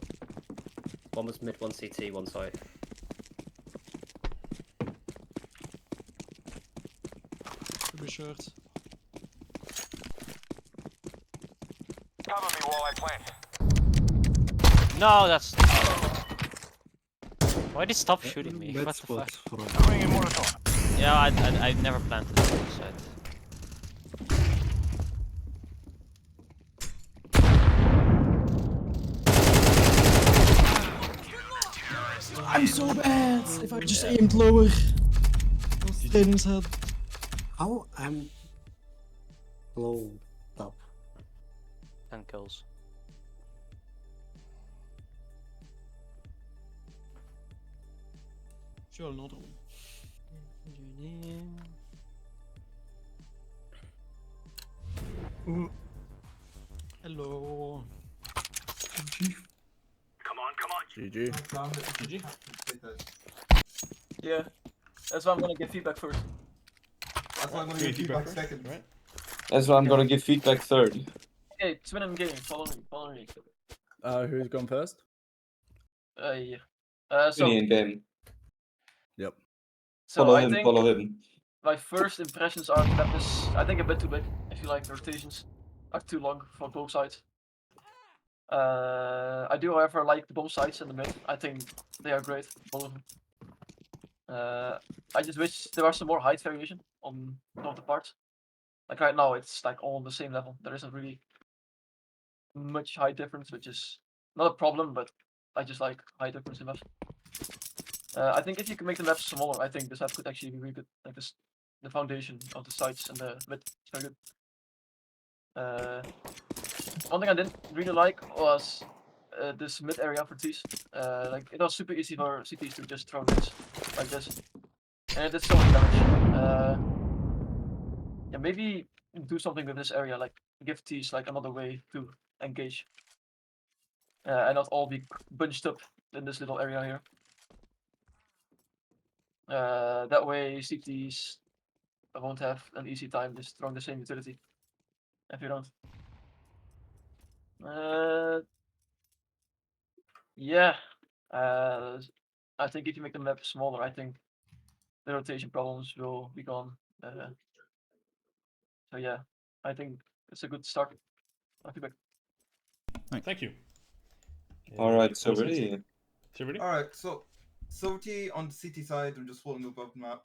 Speaker 3: One was mid, one CT, one side.
Speaker 4: To be short.
Speaker 6: Cover me while I plant.
Speaker 5: No, that's. Why did he stop shooting me?
Speaker 1: Bad
Speaker 5: What the fuck?
Speaker 1: spot from.
Speaker 6: Throwing in Molotov.
Speaker 5: Yeah, I never planted on this side.
Speaker 4: I'm so bad! If I just aimed lower. I was staying in his head.
Speaker 1: How I'm low top.
Speaker 5: 10 kills.
Speaker 4: Sure, another one. Hello.
Speaker 6: Come on, come on.
Speaker 2: GG.
Speaker 8: GG.
Speaker 7: Yeah. That's why I'm gonna get feedback first.
Speaker 8: That's why I'm gonna give feedback second.
Speaker 2: Right?
Speaker 9: That's why I'm gonna give feedback third.
Speaker 7: Okay, twin and game. Follow me.
Speaker 2: Who's gone first?
Speaker 7: Yeah. So
Speaker 9: Really in game.
Speaker 2: Yep.
Speaker 9: Follow
Speaker 7: I
Speaker 9: him,
Speaker 7: think
Speaker 9: follow him.
Speaker 7: my first impressions are that is, I think, a bit too big. I feel like the rotations are too long for both sides. I do, however, like the bomb sites in the mid. I think they are great, both of them. I just wish there was some more height variation on some of the parts. Like right now, it's like all on the same level. There isn't really much height difference, which is not a problem, but I just like height difference in maps. I think if you can make the maps smaller, I think this map could actually be really good. Like this, the foundation of the sites and the mid is very good. One thing I didn't really like was this mid area for T's. Like it was super easy for CTs to just throw nades like this, and it did so much damage. Yeah, maybe do something with this area, like give T's like another way to engage, and not all be bunched up in this little area here. That way CTs won't have an easy time just throwing the same utility. If you don't. Yeah. I think if you make the map smaller, I think the rotation problems will be gone. So yeah, I think it's a good start. Feedback.
Speaker 2: Thank you.
Speaker 9: Alright, so
Speaker 2: Nelson?
Speaker 9: really.
Speaker 2: So ready?
Speaker 8: Alright, so Silty on the CT side, I'm just floating above the map.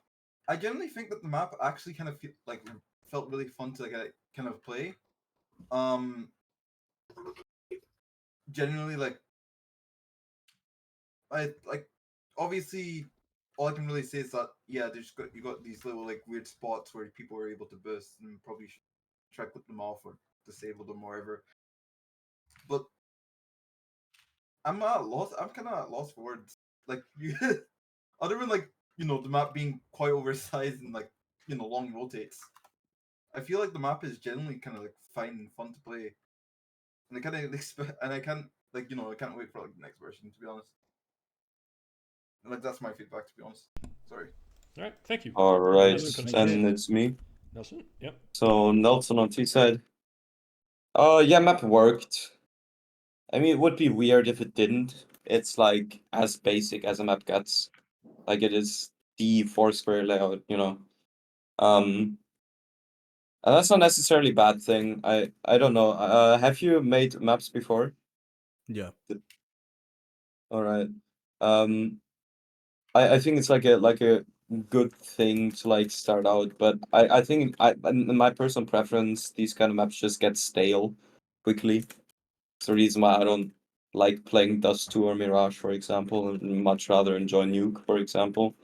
Speaker 8: I generally think that the map actually kind of felt really fun to kind of play. Generally, I obviously all I can really say is that yeah, you got these little weird spots where people are able to burst and probably should try to clip them off or disable them or whatever. But I'm at a loss. I'm kind of at loss for words. Like you, other than the map being quite oversized and long rotates. I feel like the map is generally kind of fine and fun to play, and I kind of and I can't I can't wait for the next version, to be honest. And that's my feedback, to be honest. Sorry.
Speaker 2: All right, thank you.
Speaker 9: Alright,
Speaker 2: Nelson,
Speaker 9: then it's me.
Speaker 2: Nelson, yep.
Speaker 9: So Nelson on T side. Yeah, map worked. I mean, it would be weird if it didn't. It's like as basic as a map gets. Like it is the 4-square layout, you know. And that's not necessarily a bad thing. I don't know. Have you made maps before?
Speaker 2: Yeah.
Speaker 9: Alright. I think it's like a good thing to start out, but I think in my personal preference, these kind of maps just get stale quickly. It's the reason why I don't like playing Dust 2 or Mirage, for example, and much rather enjoy Nuke, for example.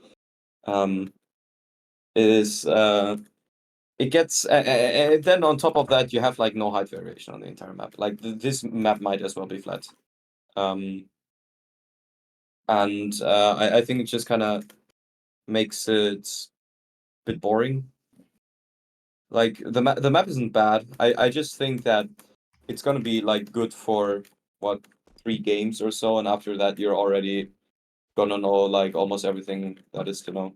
Speaker 9: It gets then on top of that you have no height variation on the entire map. Like this map might as well be flat. And I think it just kind of makes it a bit boring. Like the map isn't bad. I just think that it's gonna be good for what 3 games or so, and after that you're already gonna know almost everything that is to know.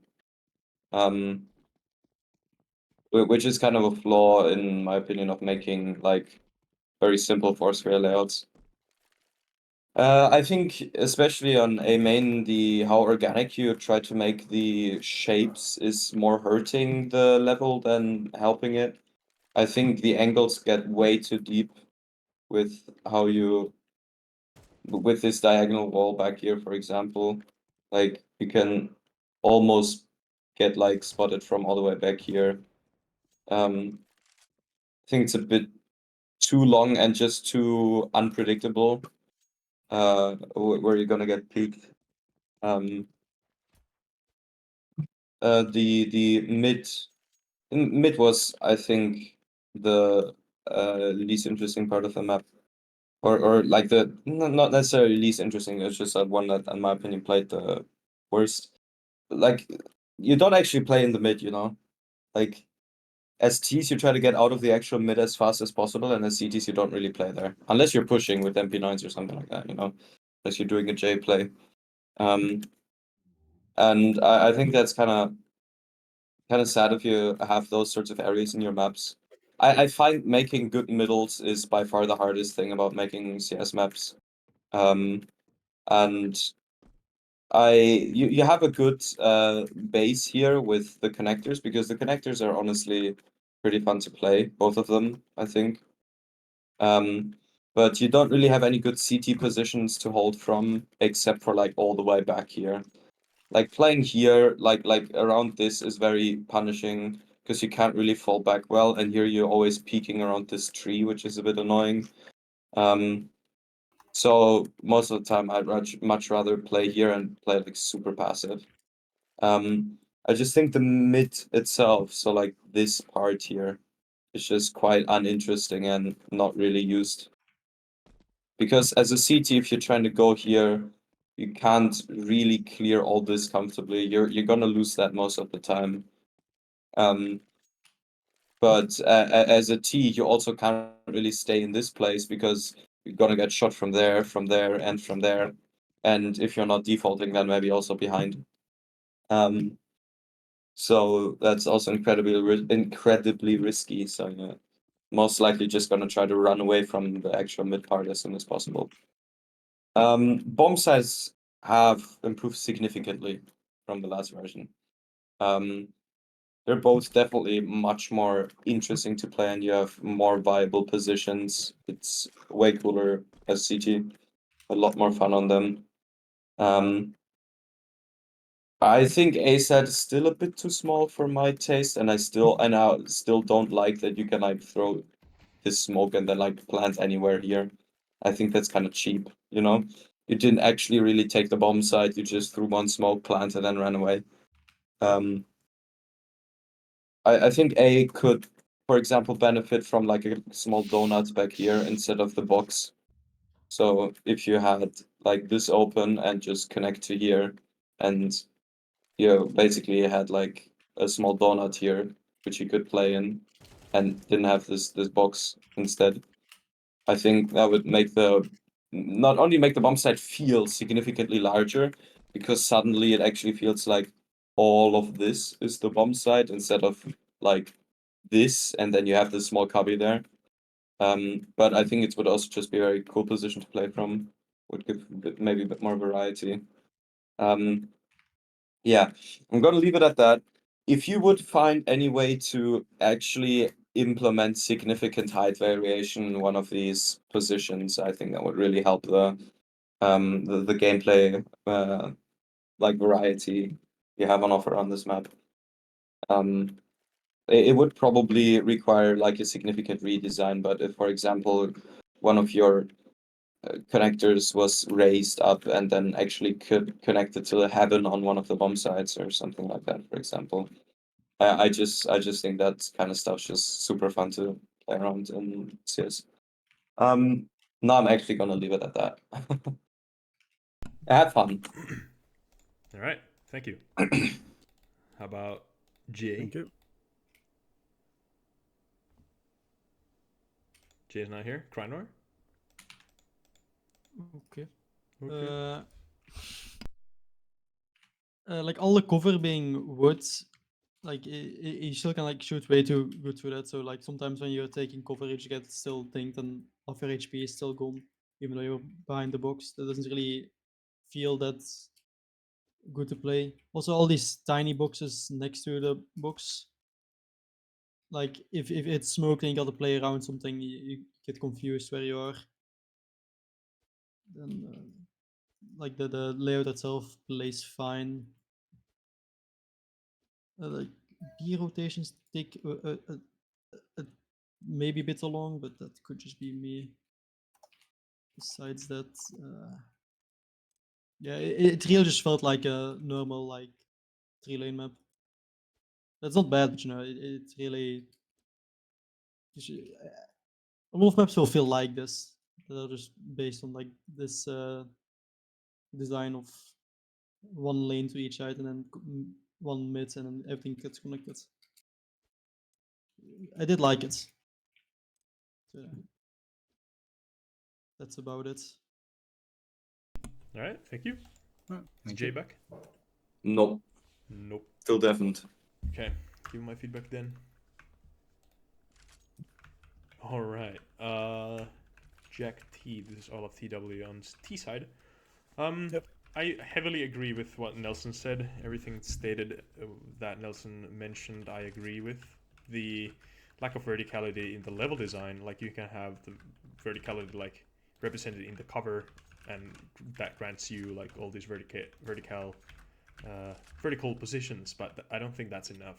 Speaker 9: Which is kind of a flaw in my opinion of making like very simple Foursquare layouts. I think especially on a main, how organic you try to make the shapes is more hurting the level than helping it. I think the angles get way too deep with how you with this diagonal wall back here, for example. Like you can almost get like spotted from all the way back here. I think it's a bit too long and just too unpredictable. Where you're gonna get peaked. The mid was, I think, the least interesting part of the map, or like the not necessarily least interesting. It's just that one that, in my opinion, played the worst. Like you don't actually play in the mid, you know. Like as Ts, you try to get out of the actual mid as fast as possible, and as CTs, you don't really play there unless you're pushing with MP9s or something like that, you know, unless you're doing a J play. And I think that's kind of sad if you have those sorts of areas in your maps. I find making good middles is by far the hardest thing about making CS maps. And you have a good base here with the connectors, because the connectors are honestly pretty fun to play, both of them, I think. But you don't really have any good CT positions to hold from, except for like all the way back here. Like playing here, like around this is very punishing because you can't really fall back well, and here you're always peeking around this tree, which is a bit annoying. So most of the time I'd much rather play here and play like super passive. I just think the mid itself, so like this part here, is just quite uninteresting and not really used. Because as a CT, if you're trying to go here, you can't really clear all this comfortably. You're gonna lose that most of the time. But as a T, you also can't really stay in this place because you're gonna get shot from there, and from there. And if you're not defaulting, then maybe also behind. So that's also incredibly risky. So yeah, most likely just gonna try to run away from the actual mid part as soon as possible. Bomb size have improved significantly from the last version. They're both definitely much more interesting to play, and you have more viable positions. It's way cooler as CT, a lot more fun on them. I think ASAT is still a bit too small for my taste, and I still don't like that you can like throw this smoke and then like plant anywhere here. I think that's kind of cheap, you know? You didn't actually really take the bomb site, you just threw one smoke, plant, and then ran away. I think A could, for example, benefit from like a small donut back here instead of the box. So if you had like this open and just connect to here, and you basically had like a small donut here, which you could play in, and didn't have this box instead. I think that would make not only make the bomb site feel significantly larger, because suddenly it actually feels like all of this is the bomb site instead of like this, and then you have this small cubby there. But I think it would also just be a very cool position to play from. Would give maybe a bit more variety. Yeah, I'm gonna leave it at that. If you would find any way to actually implement significant height variation in one of these positions, I think that would really help the gameplay like variety you have on offer on this map. It would probably require like a significant redesign, but if, for example, one of your connectors was raised up and then actually connected to the heaven on one of the bomb sites or something like that, for example. I just think that kind of stuff's just super fun to play around in CS. No, I'm actually gonna leave it at that. I had fun.
Speaker 2: All right, thank you. How about Jay?
Speaker 10: Thank you.
Speaker 2: Jay's not here. Krynor?
Speaker 4: Okay.
Speaker 2: Okay.
Speaker 4: Like all the cover being wood, like you still can like shoot way too good through that. So like sometimes when you're taking coverage, you get still dinged and half your HP is still gone, even though you're behind the box. That doesn't really feel that good to play. Also, all these tiny boxes next to the box. Like if it's smoke and you gotta play around something, you get confused where you are. Then like the layout itself plays fine. Like B rotations take maybe a bit long, but that could just be me. Besides that, yeah, it really just felt like a normal like 3-lane map. That's not bad, but you know, it really. A lot of maps will feel like this. That are just based on like this design of one lane to each side and then one mid and then everything gets connected. I did like it. So, that's about it.
Speaker 2: All right, thank you.
Speaker 1: Oh, thank
Speaker 2: Jay
Speaker 1: you.
Speaker 2: back?
Speaker 9: No,
Speaker 2: Nope.
Speaker 9: still definite.
Speaker 2: Okay, give my feedback then. All right. JackT. This is all of TW on T side.
Speaker 10: Yep.
Speaker 2: I heavily agree with what Nelson said. Everything stated that Nelson mentioned, I agree with. The lack of verticality in the level design, like you can have the verticality like represented in the cover, and that grants you like all these vertical positions, but I don't think that's enough.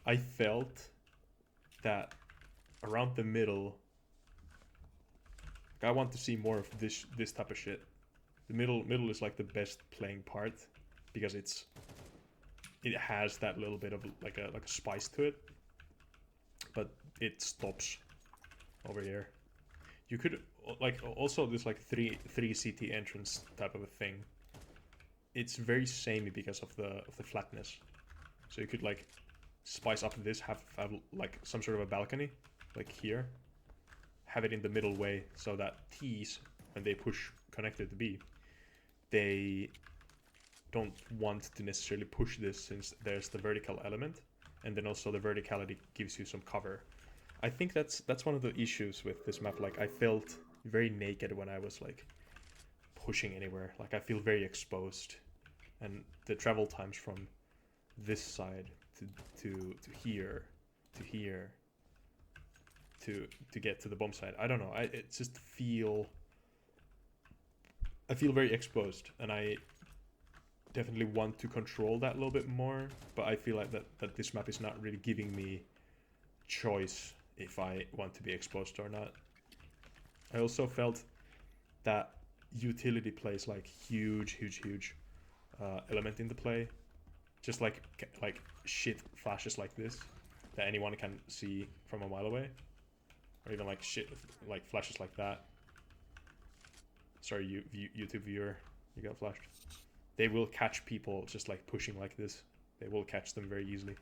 Speaker 2: I felt that around the middle, I want to see more of this type of shit. The middle is like the best playing part because it has that little bit of like a spice to it, but it stops over here. You could like also this like three CT entrance type of a thing. It's very samey because of the flatness. So you could like spice up this, have like some sort of a balcony, like here. Have it in the middle way so that T's, when they push connected to B, they don't want to necessarily push this since there's the vertical element, and then also the verticality gives you some cover. I think that's one of the issues with this map. Like I felt very naked when I was like pushing anywhere. Like I feel very exposed, and the travel times from this side to here to here to get to the bomb site. I don't know. I feel very exposed, and I definitely want to control that a little bit more. But I feel like that this map is not really giving me choice if I want to be exposed or not. I also felt that utility plays like huge element in the play. Just like shit flashes like this that anyone can see from a mile away. Or even like shit, like flashes like that. Sorry, YouTube viewer, you got flashed. They will catch people just like pushing like this. They will catch them very easily.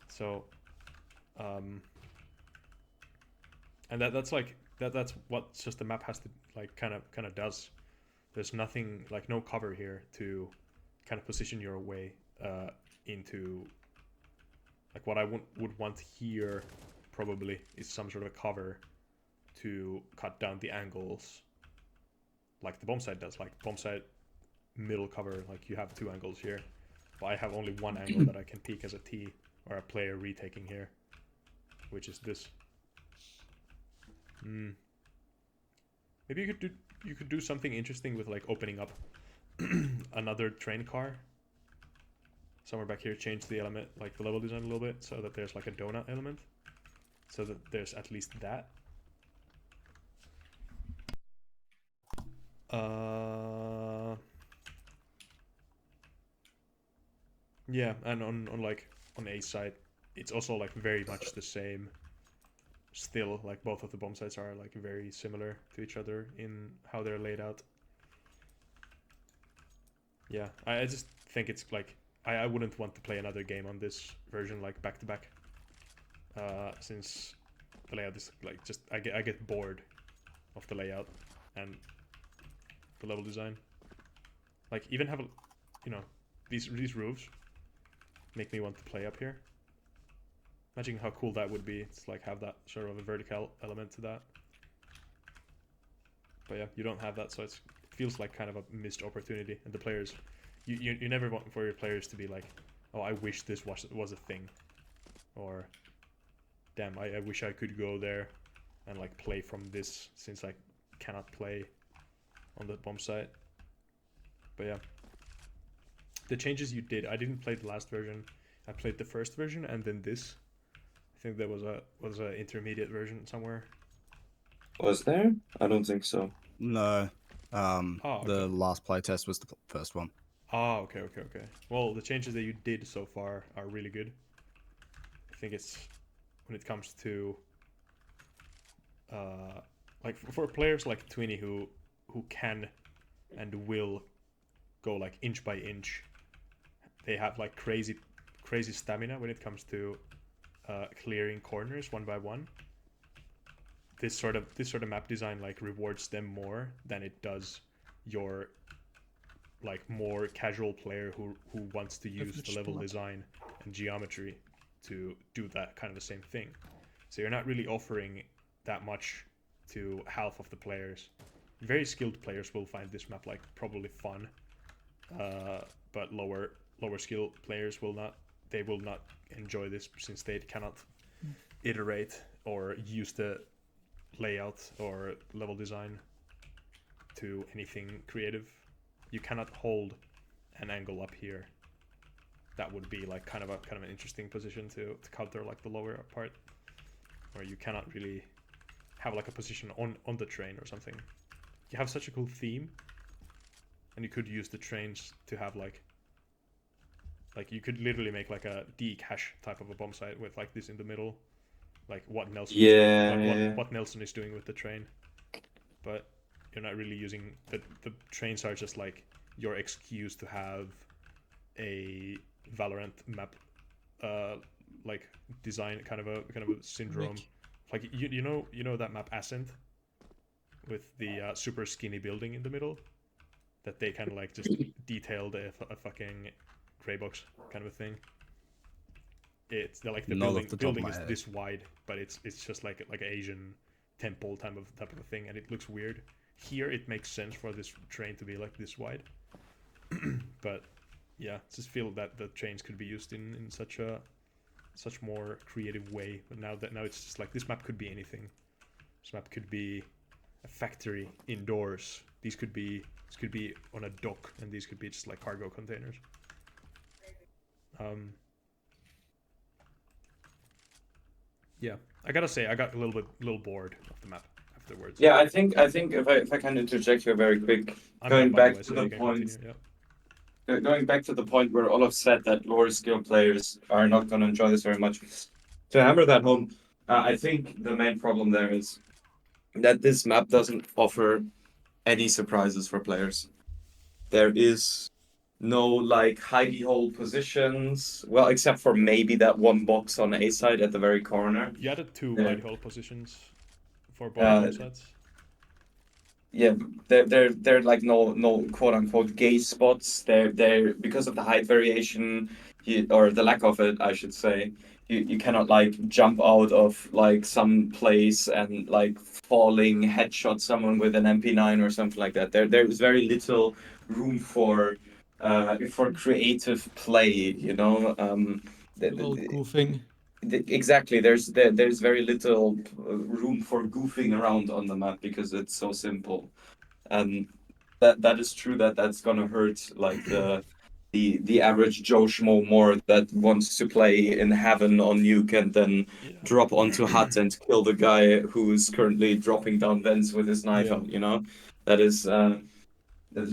Speaker 2: So, and that's like that's what just the map has to like kind of does. There's nothing like no cover here to kind of position your way into like what I would want here. Probably is some sort of a cover to cut down the angles like the bomb site does. Like bomb site middle cover, like you have two angles here, but I have only one angle that I can peek as a T or a player retaking here, which is this. Maybe you could do something interesting with like opening up another train car somewhere back here. Change the element, like the level design a little bit, so that there's like a donut element. So that there's at least that. Yeah, and on A side, it's also like very much the same. Still, like both of the bomb sites are like very similar to each other in how they're laid out. Yeah, I just think it's like I wouldn't want to play another game on this version like back to back. Since the layout is like just I get bored of the layout and the level design. Like even have a, you know, these roofs. make me want to play up here. Imagine how cool that would be. It's like have that sort of a vertical element to that. But yeah, you don't have that, so it feels like kind of a missed opportunity. And the players, you never want for your players to be like, oh, I wish this was a thing, or damn, I wish I could go there and like play from this since I cannot play on the bomb site. But yeah, the changes you did, I didn't play the last version. I played the first version and then this. I think there was a intermediate version somewhere.
Speaker 9: Was there? I don't think so.
Speaker 10: No.
Speaker 2: Oh, okay.
Speaker 10: The last playtest was the first one.
Speaker 2: Oh, okay. Well, the changes that you did so far are really good. I think it's when it comes to like for players like Twinny who can and will go like inch by inch. They have like crazy stamina when it comes to clearing corners one by one. This sort of map design like rewards them more than it does your like more casual player who wants to use the level design and geometry to do that kind of the same thing. So you're not really offering that much to half of the players. Very skilled players will find this map like probably fun, but lower skill players will not. They will not enjoy this since they cannot iterate or use the layout or level design to anything creative. You cannot hold an angle up here. That would be like kind of an interesting position to counter like the lower part, or you cannot really have like a position on the train or something. You have such a cool theme, and you could use the trains to have like you could literally make like a D-cache type of a bomb site with like this in the middle, like what Nelson what Nelson is doing with the train. But you're not really using the trains are just like your excuse to have a Valorant map like design kind of a syndrome. Like you know that map Ascent with the super skinny building in the middle that they kind of like just detailed a fucking gray box kind of a thing. It's like the building is this wide, but it's just like Asian temple type of a thing, and it looks weird. Here it makes sense for this train to be like this wide. But yeah, just feel that the trains could be used in such more creative way. But now it's just like this map could be anything. This map could be a factory indoors. This could be on a dock, and these could be just like cargo containers. Yeah, I gotta say I got a little bored of the map afterwards.
Speaker 9: Yeah, I think if I can interject here very quick, going back to the point. Going back to the point where Olaf said that lower skill players are not going to enjoy this very much. To hammer that home, I think the main problem there is that this map doesn't offer any surprises for players. There is no like hidey hole positions, well, except for maybe that one box on A side at the very corner.
Speaker 2: You added two hidey hole positions for both sides.
Speaker 9: Yeah, they're like no quote unquote gay spots. They're because of the height variation, or the lack of it, I should say. You cannot like jump out of like some place and like falling headshot someone with an MP9 or something like that. There is very little room for creative play. You know,
Speaker 4: goofing.
Speaker 9: Exactly. There's very little room for goofing around on the map because it's so simple, and that is true. That's gonna hurt like the average Joe Schmo more that wants to play in heaven on Nuke and then drop onto hut and kill the guy who's currently dropping down vents with his knife. You know, that is.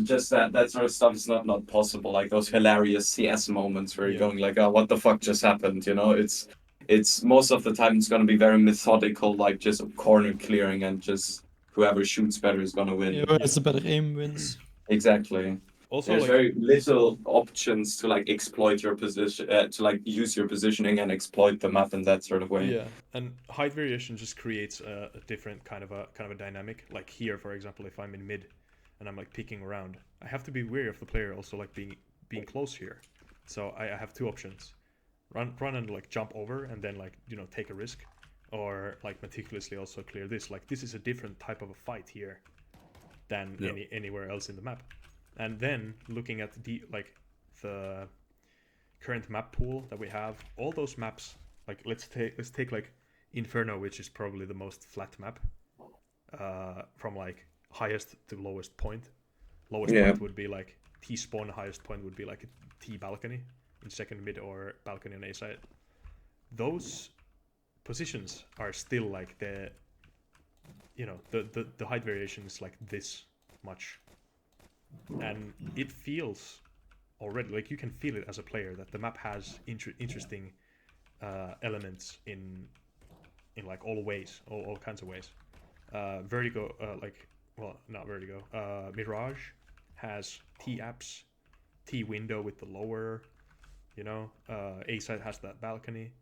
Speaker 9: Just that sort of stuff is not possible. Like those hilarious CS moments where you're going like, "Oh, what the fuck just happened?" You know, it's most of the time it's going to be very methodical, like just corner clearing and just whoever shoots better is going to win.
Speaker 4: Yeah, whoever's the better aim wins.
Speaker 9: Exactly.
Speaker 2: Also,
Speaker 9: there's
Speaker 2: like,
Speaker 9: very little options to like exploit your position, to like use your positioning and exploit the map in that sort of way.
Speaker 2: Yeah, and height variation just creates a different kind of a dynamic. Like here, for example, if I'm in mid and I'm like peeking around, I have to be wary of the player also like being close here. So I have two options. run and like jump over and then like take a risk, or like meticulously also clear this. Like this is a different type of a fight here than anywhere else in the map. And then looking at the current map pool that we have, all those maps, like let's take like Inferno, which is probably the most flat map, from like highest to lowest point. Lowest point would be like T spawn, highest point would be like a T balcony in second mid or balcony on A side. Those positions are still like the height variation is like this much, and it feels already like you can feel it as a player that the map has interesting elements in like all ways, all kinds of ways. Vertigo, not Vertigo. Mirage has T apps, T window with the lower, A side has that balcony.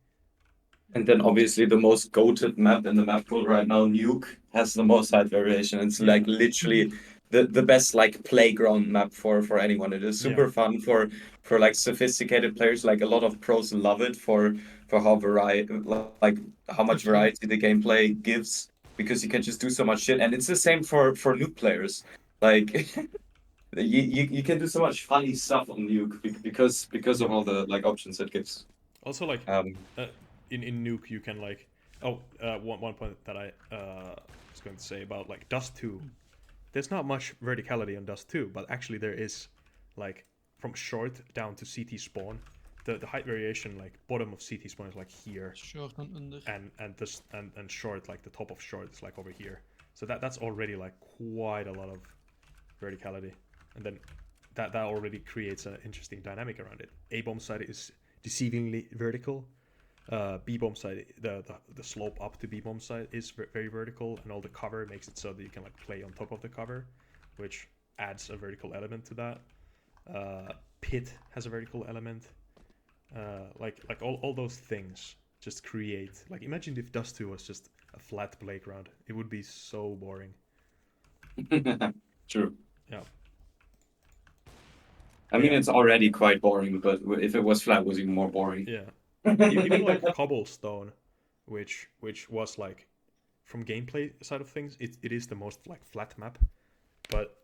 Speaker 9: And then obviously the most goated map in the map pool right now, Nuke, has the most height variation. It's like literally the best like playground map for anyone. It is super fun for like sophisticated players. Like a lot of pros love it for how how much variety the gameplay gives, because you can just do so much shit. And it's the same for Nuke players. Like you can do so much funny stuff on Nuke because of all the like options it gives.
Speaker 2: Also, like in Nuke, you can like one point that I was going to say about like Dust 2. There's not much verticality on Dust 2, but actually there is, like from short down to CT spawn. The height variation, like bottom of CT spawn is like here,
Speaker 4: Short and under.
Speaker 2: and short, like the top of short is like over here. So that's already like quite a lot of verticality, and then that already creates an interesting dynamic around it. A bomb side is deceivingly vertical. B bomb side, the slope up to B bomb side is very vertical, and all the cover makes it so that you can like play on top of the cover, which adds a vertical element to that. Pit has a vertical element. Like all those things just create, like, imagine if Dust 2 was just a flat playground. It would be so boring.
Speaker 9: True.
Speaker 2: Yeah.
Speaker 9: I mean, it's already quite boring, but if it was flat, it was even more boring.
Speaker 2: Yeah. Even like Cobblestone, which was like, from gameplay side of things, it is the most like flat map, but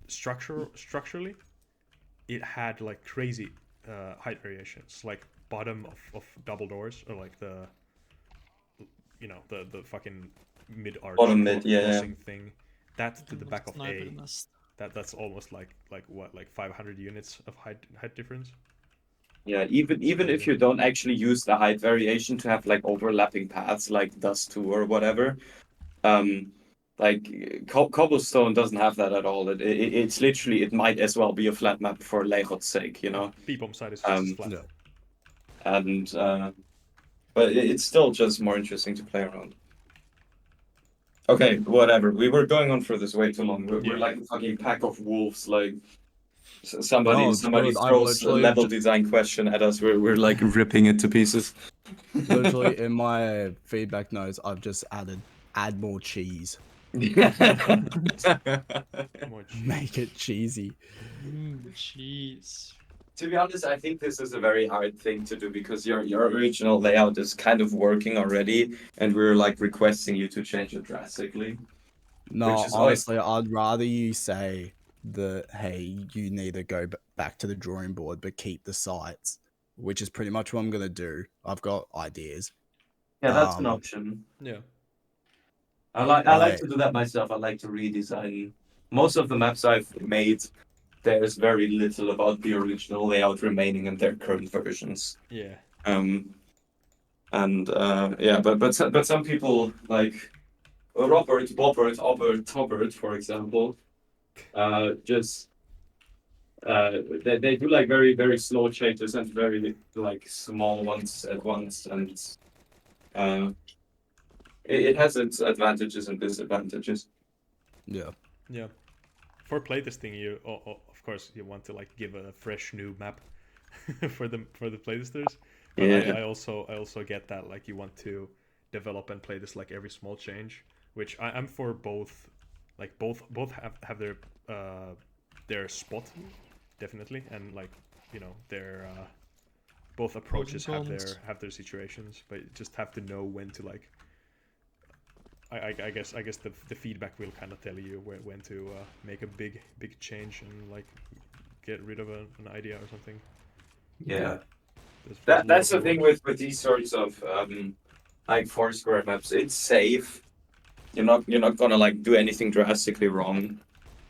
Speaker 2: structurally, it had like crazy height variations, like bottom of double doors, or like the fucking mid arch crossing thing, that to the back of A. That's almost like what, like 500 units of height difference.
Speaker 9: Yeah, even if you don't actually use the height variation to have like overlapping paths like Dust 2 or whatever, like Cobblestone doesn't have that at all. It's literally, it might as well be a flat map for Lejot's sake,
Speaker 2: B-bomb side is just flat.
Speaker 9: Yeah. And but it's still just more interesting to play around. Okay, whatever. We were going on for this way too long. We're like a fucking pack of wolves. Like somebody throws a level design question at us. We're like ripping it to pieces.
Speaker 10: Literally, in my feedback notes, I've just add more cheese.
Speaker 2: More cheese.
Speaker 10: Make it cheesy.
Speaker 4: Cheese.
Speaker 9: To be honest, I think this is a very hard thing to do, because your original layout is kind of working already, and we're like requesting you to change it drastically.
Speaker 10: No, honestly, I'd rather you say that, hey, you need to go back to the drawing board, but keep the sites, which is pretty much what I'm going to do. I've got ideas.
Speaker 9: Yeah, that's an option.
Speaker 2: Yeah.
Speaker 9: I like to do that myself. I like to redesign. Most of the maps I've made, there's very little about the original layout remaining in their current versions.
Speaker 2: Yeah.
Speaker 9: But some people, like Robert, Bobbert, Obbert, Tobbert, for example, they do like very, very slow changes and very like small ones at once, and it has its advantages and disadvantages.
Speaker 10: Yeah.
Speaker 2: Yeah. For playtesting, you of course you want to like give a fresh new map for the playtesters. But yeah. I also get that, like, you want to develop and play this like every small change, which I'm for both. Like both have their spot, definitely, and like their both approaches have
Speaker 4: cons.
Speaker 2: their situations, but you just have to know when to like. I guess the feedback will kind of tell you when to make a big change and like get rid of an idea or something.
Speaker 9: Yeah.
Speaker 2: There's
Speaker 9: That's
Speaker 2: a
Speaker 9: the
Speaker 2: lot
Speaker 9: thing
Speaker 2: of
Speaker 9: with these sorts of like Foursquare maps. It's safe. You're not gonna like do anything drastically wrong.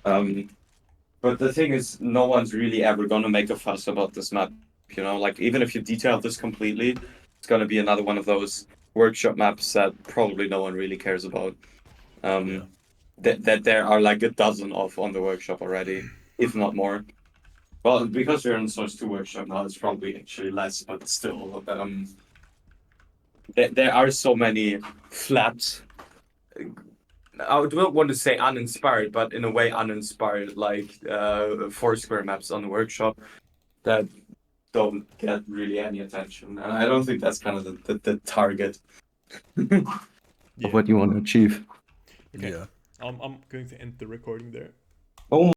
Speaker 9: But the thing is, no one's really ever gonna make a fuss about this map. Like even if you detail this completely, it's gonna be another one of those workshop maps that probably no one really cares about. That there are like a dozen of on the workshop already, if not more. Well, because we're in Source 2 workshop now, it's probably actually less, but still, there are so many flat. I don't want to say uninspired, but in a way uninspired, like Foursquare maps on the workshop that don't get really any attention, and I don't think that's kind of the target of what you want to achieve.
Speaker 2: Okay.
Speaker 10: Yeah.
Speaker 2: I'm going to end the recording there.
Speaker 9: Oh